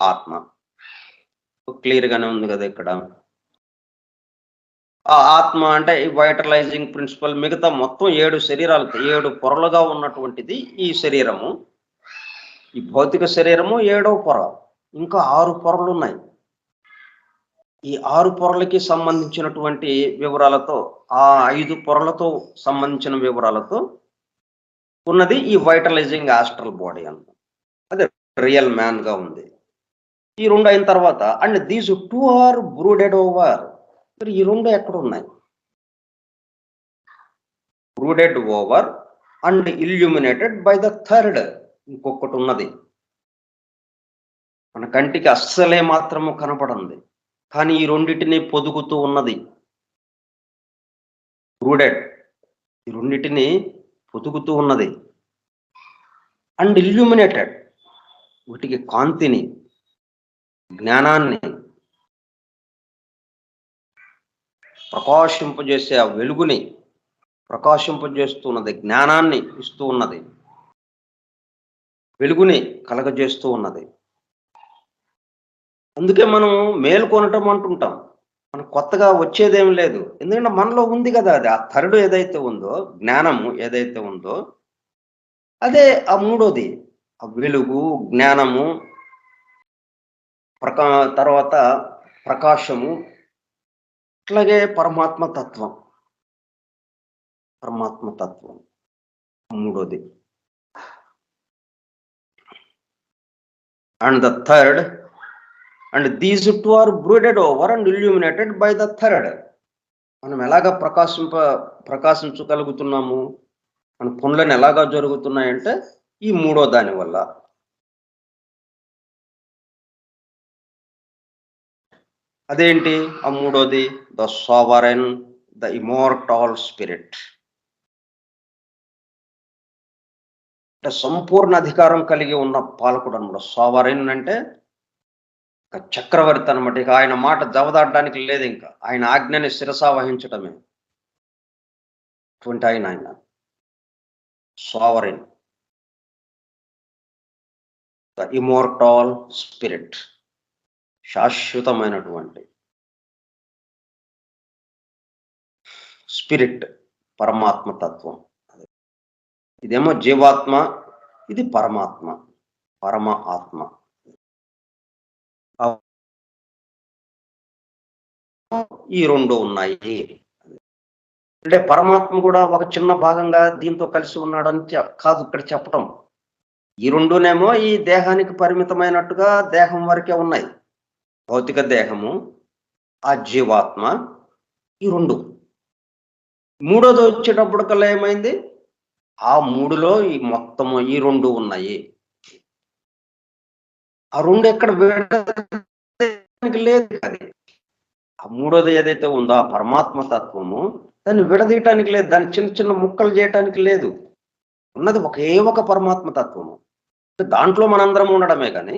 ఆత్మ. క్లియర్ గానే ఉంది కదా ఇక్కడ. ఆ ఆత్మ అంటే ఈ వైటలైజింగ్ ప్రిన్సిపల్ మిగతా మొత్తం 7 శరీరాలు, 7 పొరలుగా ఉన్నటువంటిది ఈ శరీరము. ఈ భౌతిక శరీరము 7వ పొర. ఇంకా 6 పొరలు ఉన్నాయి. ఈ 6 పొరలకి సంబంధించినటువంటి వివరాలతో, ఆ 5 పొరలతో సంబంధించిన వివరాలతో ఉన్నది ఈ వైటలైజింగ్ ఆస్ట్రల్ బాడీ అన్నమాట. అదే రియల్ మ్యాన్ గా ఉంది. ఈ 2 అయిన తర్వాత and these 2 are brooded over. ఈ 2 ఎక్కడ ఉన్నాయి? Brooded over and illuminated by the third. ఇంకొకటి ఉన్నది, మన కంటికి అస్సలే మాత్రము కనపడంది, కానీ ఈ రెండింటిని పొదుగుతూ ఉన్నది. బ్రూడెడ్, ఈ రెండింటిని పొదుగుతూ ఉన్నది. అండ్ ఇల్యూమినేటెడ్, వీటికి కాంతిని, జ్ఞానాన్ని ప్రకాశింపజేసే, ఆ వెలుగుని ప్రకాశింపజేస్తున్నది, జ్ఞానాన్ని ఇస్తూ ఉన్నది, వెలుగుని కలగజేస్తూ ఉన్నది. అందుకే మనం మేల్కొనటం అంటుంటాం. మనకు కొత్తగా వచ్చేదేం లేదు, ఎందుకంటే మనలో ఉంది కదా అది. ఆ థర్డ్ ఏదైతే ఉందో, జ్ఞానము ఏదైతే ఉందో, అదే ఆ మూడోది. ఆ వెలుగు, జ్ఞానము, తర్వాత ప్రకాశము, అట్లాగే పరమాత్మ తత్వం. పరమాత్మ తత్వం మూడోది. And the third and these 2 are brooded over and illuminated by the third. మనం ఎలాగా ప్రకాశించగలుగుతున్నాము, మన పనులను ఎలాగా జరుగుతున్నాయంటే ఈ మూడో దాని వల్ల. అదేంటి ఆ మూడోది? The sovereign, the immortal spirit. అంటే సంపూర్ణ అధికారం కలిగి ఉన్న పాలకుడు అనమాట. సావరెన్ అంటే చక్రవర్తి అనమాట. ఇక ఆయన మాట జవదాడడానికి లేదు, ఇంకా ఆయన ఆజ్ఞని శిరసా వహించటమే. అటువంటి ఆయన సావరెన్, ద ఇమోర్టల్ స్పిరిట్, శాశ్వతమైనటువంటి స్పిరిట్, పరమాత్మ తత్వం. ఇదేమో జీవాత్మ, ఇది పరమాత్మ, పరమ ఆత్మ. ఈ 2 ఉన్నాయి. అంటే పరమాత్మ కూడా ఒక చిన్న భాగంగా దీంతో కలిసి ఉన్నాడని కాదు ఇక్కడ చెప్పటం. ఈ 2నేమో ఈ దేహానికి పరిమితమైనట్టుగా దేహం వరకే ఉన్నాయి. భౌతిక దేహము, ఆ జీవాత్మ, ఈ 2. మూడోది వచ్చేటప్పటికల్లా ఏమైంది? ఆ 3లో ఈ మొత్తము ఈ 2 ఉన్నాయి. ఆ 2 ఎక్కడ విడదీయడానికి లేదు. అది ఆ మూడోది ఏదైతే ఉందో ఆ పరమాత్మ తత్వము, దాన్ని విడదీయటానికి లేదు, దాన్ని చిన్న చిన్న ముక్కలు చేయటానికి లేదు. ఉన్నది ఒకే ఒక పరమాత్మ తత్వము. దాంట్లో మనందరం ఉండడమే, కానీ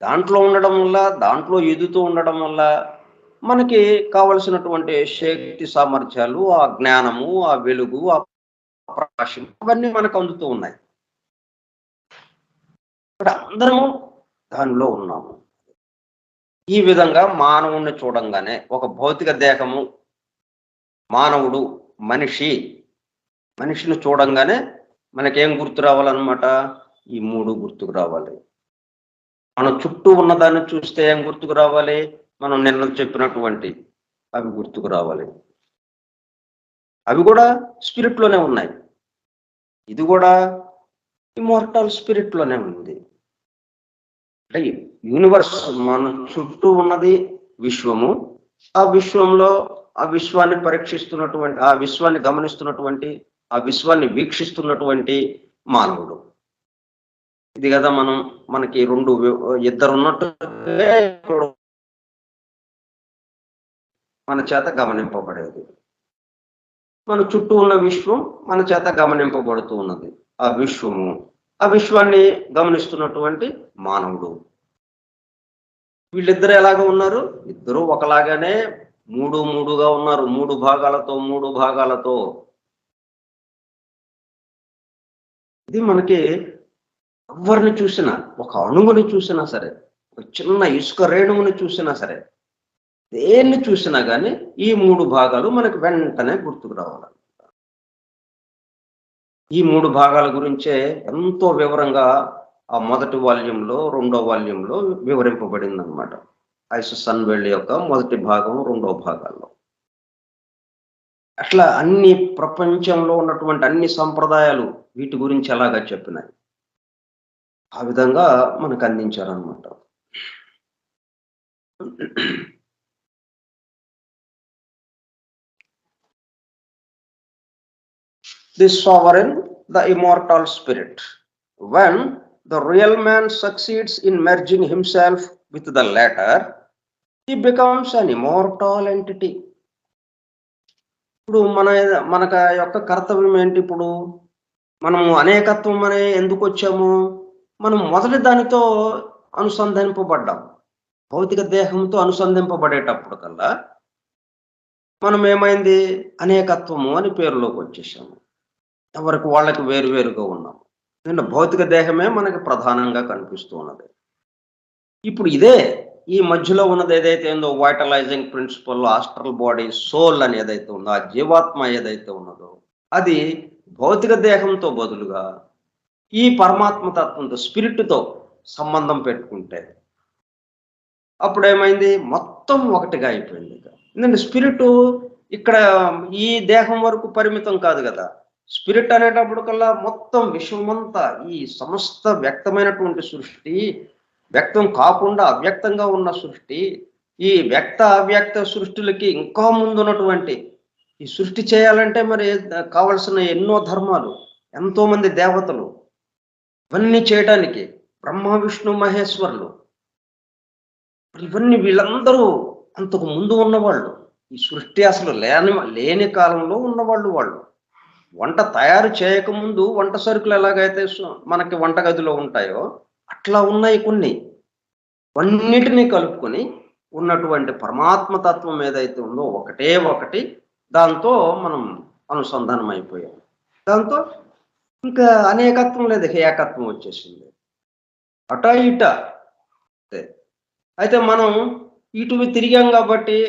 దాంట్లో ఉండడం వల్ల, దాంట్లో ఎదుగుతూ ఉండడం వల్ల మనకి కావలసినటువంటి శక్తి సామర్థ్యాలు, ఆ జ్ఞానము, ఆ వెలుగు, ఆ ప్రకాశం, అవన్నీ మనకు అందుతూ ఉన్నాయి. ఇక్కడ అందరము దానిలో ఉన్నాము. ఈ విధంగా మానవుణ్ణి చూడంగానే, ఒక భౌతిక దేహము, మానవుడు, మనిషిని చూడంగానే మనకేం గుర్తు రావాలన్నమాట? ఈ 3 గుర్తుకు రావాలి. మన చుట్టూ ఉన్నదాన్ని చూస్తే ఏం గుర్తుకు రావాలి? మనం నిన్న చెప్పినటువంటి అవి గుర్తుకు రావాలి. అవి కూడా స్పిరిట్లోనే ఉన్నాయి. ఇది కూడా ఇమ్మోర్టల్ స్పిరిట్లోనే ఉంది. అంటే యూనివర్స్ మన చుట్టూ ఉన్నది విశ్వము. ఆ విశ్వంలో ఆ విశ్వాన్ని పరీక్షిస్తున్నటువంటి, ఆ విశ్వాన్ని గమనిస్తున్నటువంటి, ఆ విశ్వాన్ని వీక్షిస్తున్నటువంటి మానవుడు. ఇది కదా మనకి ఇద్దరు ఉన్నట్టు మన చేత గమనింపబడేది. మన చుట్టూ ఉన్న విశ్వం మన చేత గమనింపబడుతూ ఉన్నది. ఆ విశ్వము, ఆ విశ్వాన్ని గమనిస్తున్నటువంటి మానవుడు. వీళ్ళిద్దరు ఎలాగ ఉన్నారు? ఇద్దరు ఒకలాగానే మూడుగా ఉన్నారు. మూడు భాగాలతో. ఇది మనకి ఎవరిని చూసినా, ఒక అణువుని చూసినా సరే, ఒక చిన్న ఇసుక రేణువుని చూసినా సరే, దేన్ని చూసినా కానీ ఈ 3 భాగాలు మనకు వెంటనే గుర్తుకు రావాలి. ఈ 3 భాగాల గురించే ఎంతో వివరంగా ఆ మొదటి వాల్యూంలో, రెండో వాల్యూంలో వివరింపబడింది అనమాట. ఐస్ సన్వెల్డ్ యొక్క మొదటి భాగం, రెండో భాగాల్లో. అట్లా అన్ని ప్రపంచంలో ఉన్నటువంటి అన్ని సంప్రదాయాలు వీటి గురించి ఎలాగా చెప్పినాయి, ఆ విధంగా మనకు అందించారనమాట. The sovereign, the immortal spirit. When the real man succeeds in merging himself with the latter, he becomes an immortal entity. ఇప్పుడు మనక యొక్క కర్తవ్యం ఏంటి? ఇప్పుడు మనము అనేకత్వం అనే ఎందుకు వచ్చాము? మనం మొదటి దానితో అనుసంధానింపబడ్డాం. భౌతిక దేహంతో అనుసంధింపబడేటప్పుడు కల్లా మనం ఏమైంది? అనేకత్వము అని పేరులోకి వచ్చేసాము. ఎవరికి వాళ్ళకి వేరుగా ఉన్నాము. నిన్న భౌతిక దేహమే మనకి ప్రధానంగా కనిపిస్తూ ఉన్నది. ఇప్పుడు ఈ మధ్యలో ఉన్నది ఏదైతే ఉందో, vitalising principal, astral body, soul అని ఏదైతే ఉందో, ఆ జీవాత్మ ఏదైతే ఉన్నదో, అది భౌతిక దేహంతో బదులుగా ఈ పరమాత్మ తత్వంతో, స్పిరిట్తో సంబంధం పెట్టుకుంటే అప్పుడు ఏమైంది? మొత్తం ఒకటిగా అయిపోయింది. ఎందుకంటే స్పిరిట్ ఇక్కడ ఈ దేహం వరకు పరిమితం కాదు కదా. స్పిరిట్ అనేటప్పుడు కల్లా మొత్తం విశ్వమంతా, ఈ సమస్త వ్యక్తమైనటువంటి సృష్టి, వ్యక్తం కాకుండా అవ్యక్తంగా ఉన్న సృష్టి, ఈ వ్యక్త అవ్యక్త సృష్టిలకి ఇంకా ముందున్నటువంటి ఈ సృష్టి చేయాలంటే మరి కావలసిన ఎన్నో ధర్మాలు, ఎంతో మంది దేవతలు, ఇవన్నీ చేయడానికి బ్రహ్మ విష్ణు మహేశ్వరులు, ఇవన్నీ వీళ్ళందరూ అంతకు ముందు ఉన్నవాళ్ళు. ఈ సృష్టి అసలు లేని కాలంలో ఉన్నవాళ్ళు. వాళ్ళు వంట తయారు చేయకముందు వంట సరుకులు ఎలాగైతే మనకి వంటగదిలో ఉంటాయో అట్లా ఉన్నాయి కొన్ని. అన్నిటినీ కలుపుకొని ఉన్నటువంటి పరమాత్మ తత్వం ఏదైతే ఉందో ఒకటే ఒకటి, దాంతో మనం అనుసంధానం అయిపోయాం. దాంతో ఇంకా అనేకత్వం లేదు, ఏకత్వం వచ్చేసింది. అటా ఇట. అయితే మనం ఇటు తిరిగాం కాబట్టి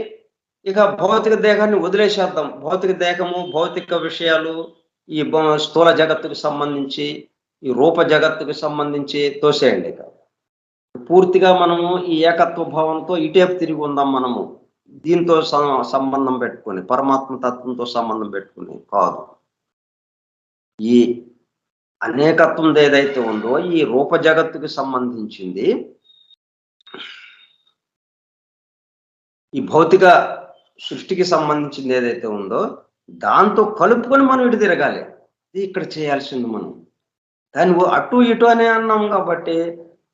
ఇక భౌతిక దేహాన్ని వదిలేసేద్దాం. భౌతిక దేహము, భౌతిక విషయాలు, ఈ స్థూల జగత్తుకు సంబంధించి, ఈ రూప జగత్తుకు సంబంధించి తోసేయండి. ఇక పూర్తిగా మనము ఈ ఏకత్వ భావంతో ఇటేపు తిరిగి ఉందాం. మనము దీంతో సంబంధం పెట్టుకొని, పరమాత్మ తత్వంతో సంబంధం పెట్టుకుని కాదు. ఈ అనేకత్వం ఏదైతే ఉందో ఈ రూప జగత్తుకు సంబంధించింది, ఈ భౌతిక సృష్టికి సంబంధించింది ఏదైతే ఉందో దాంతో కలుపుకొని మనం ఇటు తిరగాలి. ఇది ఇక్కడ చేయాల్సింది. మనం దాన్ని అటు ఇటు అని అన్నాం కాబట్టి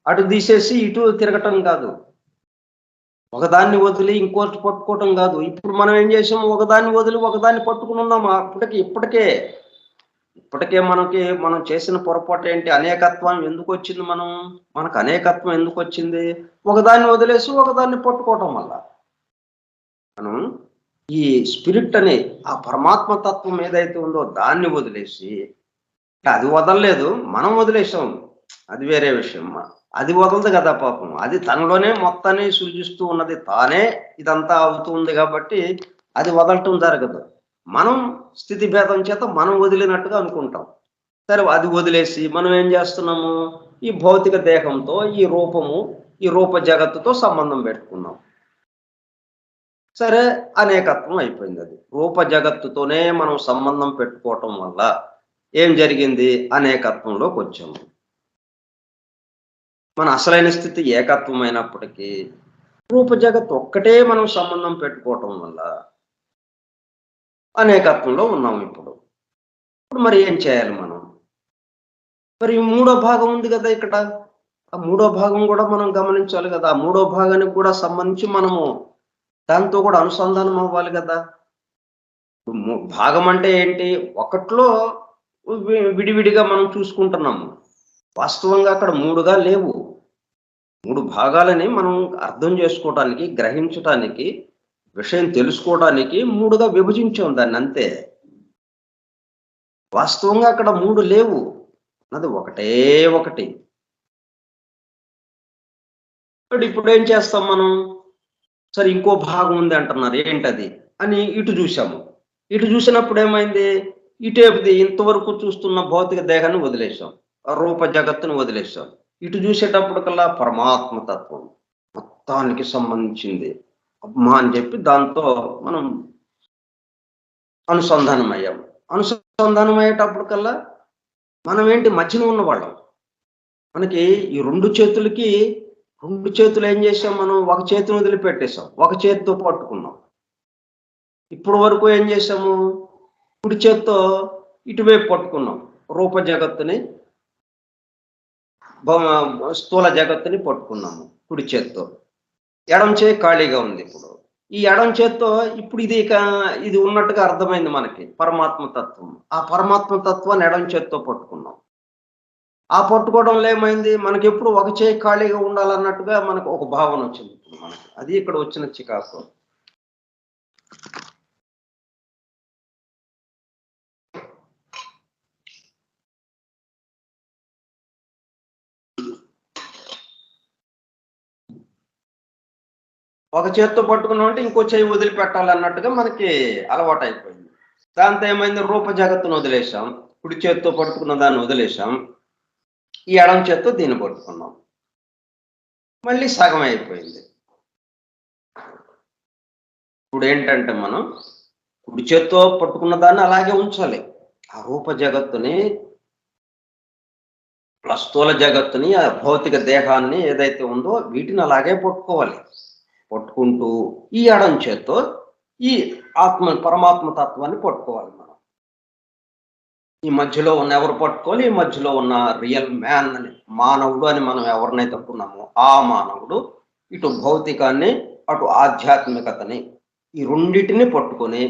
అటు తీసేసి ఇటు తిరగటం కాదు, ఒకదాన్ని వదిలి ఇంకోటి పట్టుకోవటం కాదు. ఇప్పుడు మనం ఏం చేసాము? ఒకదాన్ని వదిలి ఒకదాన్ని పట్టుకుని ఉన్నాము. ఇప్పటికే మనం చేసిన పొరపాటు ఏంటి? అనేకత్వం ఎందుకు వచ్చింది? మనకు అనేకత్వం ఎందుకు వచ్చింది? ఒకదాన్ని వదిలేసి ఒకదాన్ని పట్టుకోవటం వల్ల. మనం ఈ స్పిరిట్ అనే ఆ పరమాత్మ తత్వం ఏదైతే ఉందో దాన్ని వదిలేసి, అది వదలలేదు, మనం వదిలేసాం, అది వేరే విషయం. అది వదలదు కదా పాపం. అది తనలోనే మొత్తాన్ని సృజిస్తూ ఉన్నది, తానే ఇదంతా అవుతుంది కాబట్టి అది వదలటం జరగదు. మనం స్థితి భేదం చేత మనం వదిలినట్టుగా అనుకుంటాం. సరే, అది వదిలేసి మనం ఏం చేస్తున్నాము? ఈ భౌతిక దేహంతో, ఈ రూపము, ఈ రూప జగత్తుతో సంబంధం పెట్టుకున్నాం. సరే, అనేకత్వం అయిపోయింది. అది రూప జగత్తుతోనే మనం సంబంధం పెట్టుకోవటం వల్ల ఏం జరిగింది? అనేకత్వంలోకి వచ్చాము. మన అసలైన స్థితి ఏకత్వం అయినప్పటికీ రూప జగత్తు ఒక్కటే మనం సంబంధం పెట్టుకోవటం వల్ల అనేకత్వంలో ఉన్నాం ఇప్పుడు. ఇప్పుడు మరి ఏం చేయాలి మనం? మరి మూడో భాగం ఉంది కదా ఇక్కడ. ఆ మూడో భాగం కూడా మనం గమనించాలి కదా. ఆ మూడో భాగానికి కూడా సంబంధించి మనము దాంతో కూడా అనుసంధానం అవ్వాలి కదా. భాగం అంటే ఏంటి? ఒకట్లో విడివిడిగా మనం చూసుకుంటున్నాము. వాస్తవంగా అక్కడ మూడుగా లేవు. మూడు భాగాలని మనం అర్థం చేసుకోవటానికి, గ్రహించటానికి, విషయం తెలుసుకోవడానికి మూడుగా విభజించాం దాన్ని అంతే. వాస్తవంగా అక్కడ మూడు లేవు. అది ఒకటే ఒకటి. ఇప్పుడు ఏం చేస్తాం మనం? సరే, ఇంకో భాగం ఉంది అంటున్నారు, ఏంటది అని ఇటు చూసాము. ఇటు చూసినప్పుడు ఏమైంది? ఇటేపుది ఇంతవరకు చూస్తున్న భౌతిక దేహాన్ని వదిలేసాం, రూప జగత్తును వదిలేసాం. ఇటు చూసేటప్పటికల్లా పరమాత్మ తత్వం మొత్తానికి సంబంధించింది అమ్మా అని చెప్పి దాంతో మనం అనుసంధానం అయ్యాం. అనుసంధానం అయ్యేటప్పటికల్లా మనం ఏంటి? మధ్యన ఉన్నవాళ్ళం. మనకి ఈ రెండు చేతులు ఏం చేసాం? మనం ఒక చేతిని వదిలిపెట్టేసాం, ఒక చేతితో పట్టుకున్నాం. ఇప్పుడు వరకు ఏం చేసాము? కుడి చేత్తో ఇటువైపు పట్టుకున్నాం, రూప జగత్తుని, స్థూల జగత్తుని పట్టుకున్నాము కుడి చేత్తో. ఎడం చేయి ఖాళీగా ఉంది. ఇప్పుడు ఈ ఎడం చేత్తో ఇప్పుడు ఇది ఉన్నట్టుగా అర్థమైంది మనకి పరమాత్మ తత్వం. ఆ పరమాత్మ తత్వాన్ని ఎడం చేత్తో పట్టుకున్నాం. ఆ పట్టుకోవడంలో ఏమైంది? మనకి ఎప్పుడు ఒక చేయి ఖాళీగా ఉండాలన్నట్టుగా మనకు ఒక భావన వచ్చింది ఇప్పుడు మనకి. అది ఇక్కడ వచ్చిన చికాకు. ఒక చేత్తో పట్టుకున్నాం అంటే ఇంకో చేయి వదిలిపెట్టాలన్నట్టుగా మనకి అలవాటు అయిపోయింది. దాంతో ఏమైంది? రూప జగత్తును వదిలేసాం, కుడి చేత్తో పట్టుకున్న దాన్ని వదిలేసాం, ఈ ఎడం చేత్తో దీన్ని పట్టుకున్నాం. మళ్ళీ సగం అయిపోయింది. ఇప్పుడు ఏంటంటే మనం కుడి చేత్తో పట్టుకున్న దాన్ని అలాగే ఉంచాలి. ఆ రూప జగత్తుని, స్థూల జగత్తుని, ఆ భౌతిక దేహాన్ని ఏదైతే ఉందో వీటిని అలాగే పట్టుకోవాలి. పట్టుకుంటూ ఈ ఎడం చేత్తో ఈ పరమాత్మ తత్వాన్ని పట్టుకోవాలి మనం. ఈ మధ్యలో ఉన్న ఎవరు పట్టుకోవాలి? ఈ మధ్యలో ఉన్న రియల్ మ్యాన్ అని, మానవుడు అని మనం ఎవరినైతే అనుకున్నామో ఆ మానవుడు ఇటు భౌతికాన్ని, అటు ఆధ్యాత్మికతని, ఈ రెండిటిని పట్టుకొని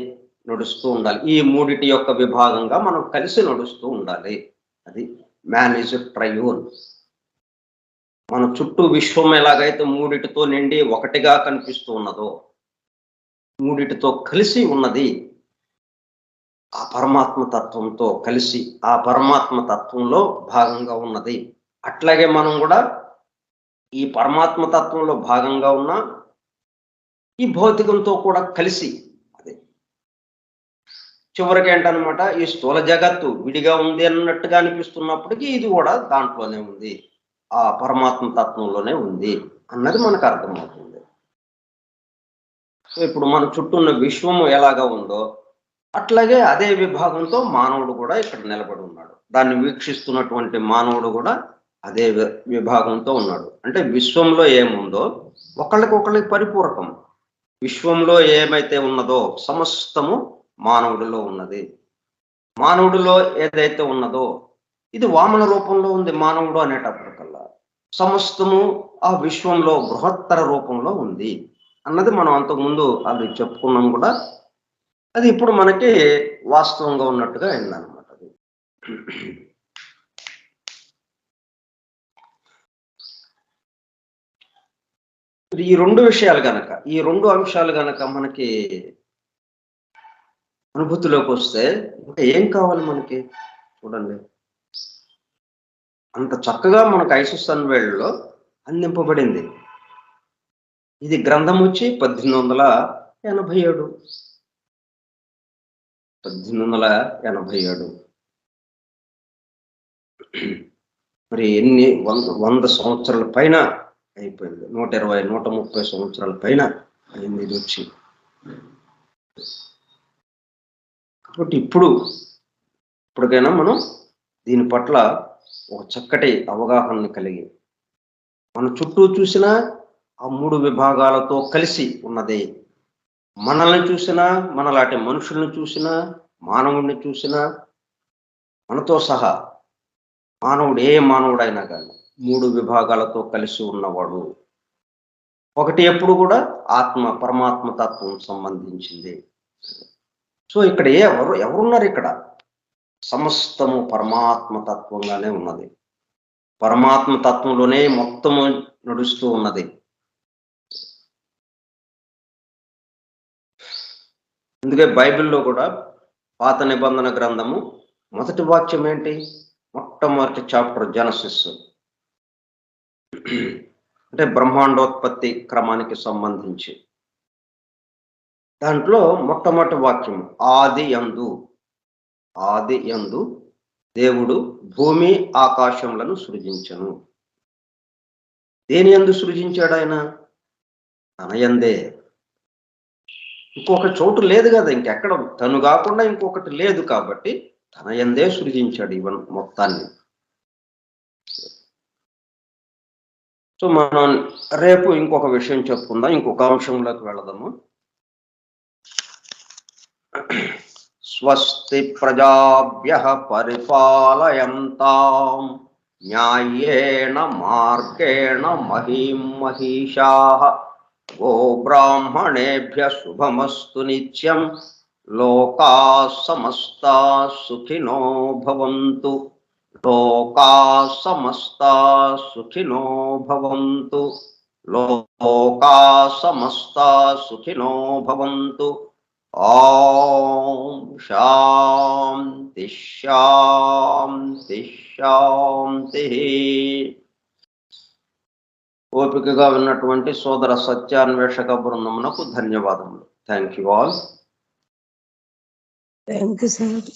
నడుస్తూ ఉండాలి. ఈ మూడిటి యొక్క విభాగంగా మనం కలిసి నడుస్తూ ఉండాలి. అది మ్యాన్ ఈజ్ ట్రయూన్. మన చుట్టూ విశ్వం ఎలాగైతే మూడిటితో నిండి ఒకటిగా కనిపిస్తూ ఉన్నదో, మూడిటితో కలిసి ఉన్నది ఆ పరమాత్మ తత్వంతో కలిసి, ఆ పరమాత్మ తత్వంలో భాగంగా ఉన్నది. అట్లాగే మనం కూడా ఈ పరమాత్మ తత్వంలో భాగంగా ఉన్న ఈ భౌతికంతో కూడా కలిసి, అదే చివరికి ఏంటనమాట, ఈ స్థూల జగత్తు విడిగా ఉంది అన్నట్టుగా అనిపిస్తున్నప్పటికీ ఇది కూడా దాంట్లోనే ఉంది, ఆ పరమాత్మ తత్వంలోనే ఉంది అన్నది మనకు అర్థమవుతుంది. సో ఇప్పుడు మన చుట్టూ ఉన్న విశ్వము ఎలాగా ఉందో అట్లాగే అదే విభాగంతో మానవుడు కూడా ఇక్కడ నిలబడి ఉన్నాడు. దాన్ని వీక్షిస్తున్నటువంటి మానవుడు కూడా అదే విభాగంతో ఉన్నాడు. అంటే విశ్వంలో ఏముందో ఒకళ్ళకి పరిపూరకం. విశ్వంలో ఏమైతే ఉన్నదో సమస్తము మానవుడిలో ఉన్నది. మానవుడిలో ఏదైతే ఉన్నదో ఇది వామన రూపంలో ఉంది. మానవుడు అనేటప్పటికల్లా సమస్తము ఆ విశ్వంలో బృహత్తర రూపంలో ఉంది అన్నది మనం అంతకుముందు అది చెప్పుకున్నాం కూడా. అది ఇప్పుడు మనకి వాస్తవంగా ఉన్నట్టుగా అయిందనమాట. అది ఈ రెండు విషయాలు గనక, ఈ రెండు అంశాలు గనక మనకి అనుభూతిలోకి వస్తే ఇంకా ఏం కావాలి మనకి? చూడండి, అంత చక్కగా మనకు ఐసస్ అన్వేళ్ళలో అందింపబడింది. ఇది గ్రంథం వచ్చి 1887. 1887. మరి ఎన్ని 100 సంవత్సరాల పైన అయిపోయింది. 120, 130 సంవత్సరాల పైన అయింది ఇది వచ్చి. కాబట్టి ఇప్పటికైనా మనం దీని పట్ల ఒక చక్కటి అవగాహన కలిగి మన చుట్టూ చూసినా ఆ 3 విభాగాలతో కలిసి ఉన్నది. మనల్ని చూసినా, మనలాంటి మనుషుల్ని చూసినా, మానవుడిని చూసినా, మనతో సహా ఏ మానవుడైనా కానీ 3 విభాగాలతో కలిసి ఉన్నవాడు. ఒకటి ఎప్పుడు కూడా పరమాత్మ తత్వం సంబంధించింది. సో ఇక్కడ ఎవరున్నారు ఇక్కడ? సమస్తము పరమాత్మ తత్వంగానే ఉన్నది. పరమాత్మ తత్వంలోనే మొత్తము నడుస్తూ ఉన్నది. అందుకే బైబిల్లో కూడా పాత నిబంధన గ్రంథము మొదటి వాక్యం ఏంటి? మొట్టమొదటి చాప్టర్ జెనసిస్, అంటే బ్రహ్మాండోత్పత్తి క్రమానికి సంబంధించి దాంట్లో మొట్టమొదటి వాక్యం ఆది యందు దేవుడు భూమి ఆకాశములను సృజించను. దేని యందు సృజించాడు ఆయన? తన యందే. ఇంకొక చోటు లేదు కదా, ఇంకెక్కడ తను కాకుండా ఇంకొకటి లేదు. కాబట్టి తన యందే సృజించాడు ఇవన్ మొత్తాన్ని. సో మనం రేపు ఇంకొక విషయం చెప్పుకుందాం, ఇంకొక అంశంలోకి వెళదాము. స్వస్తి ప్రజాభ్యః పరిపాలయంతాం న్యాయేన మార్గేణ మహీం మహిషాః గోబ్రాహ్మణేభ్యః శుభమస్తు నిత్యం లోకాః సమస్తాః సుఖినో భవంతు. లోకాః సమస్తాః సుఖినో భవంతు. లోకాః సమస్తాః సుఖినో భవంతు. ఓం శాంతి శాంతి శాంతి. ఓపికగా విన్నటువంటి సోదర సత్యాన్వేషక బృందమునకు ధన్యవాదములు. Thank you all. Thank you sir.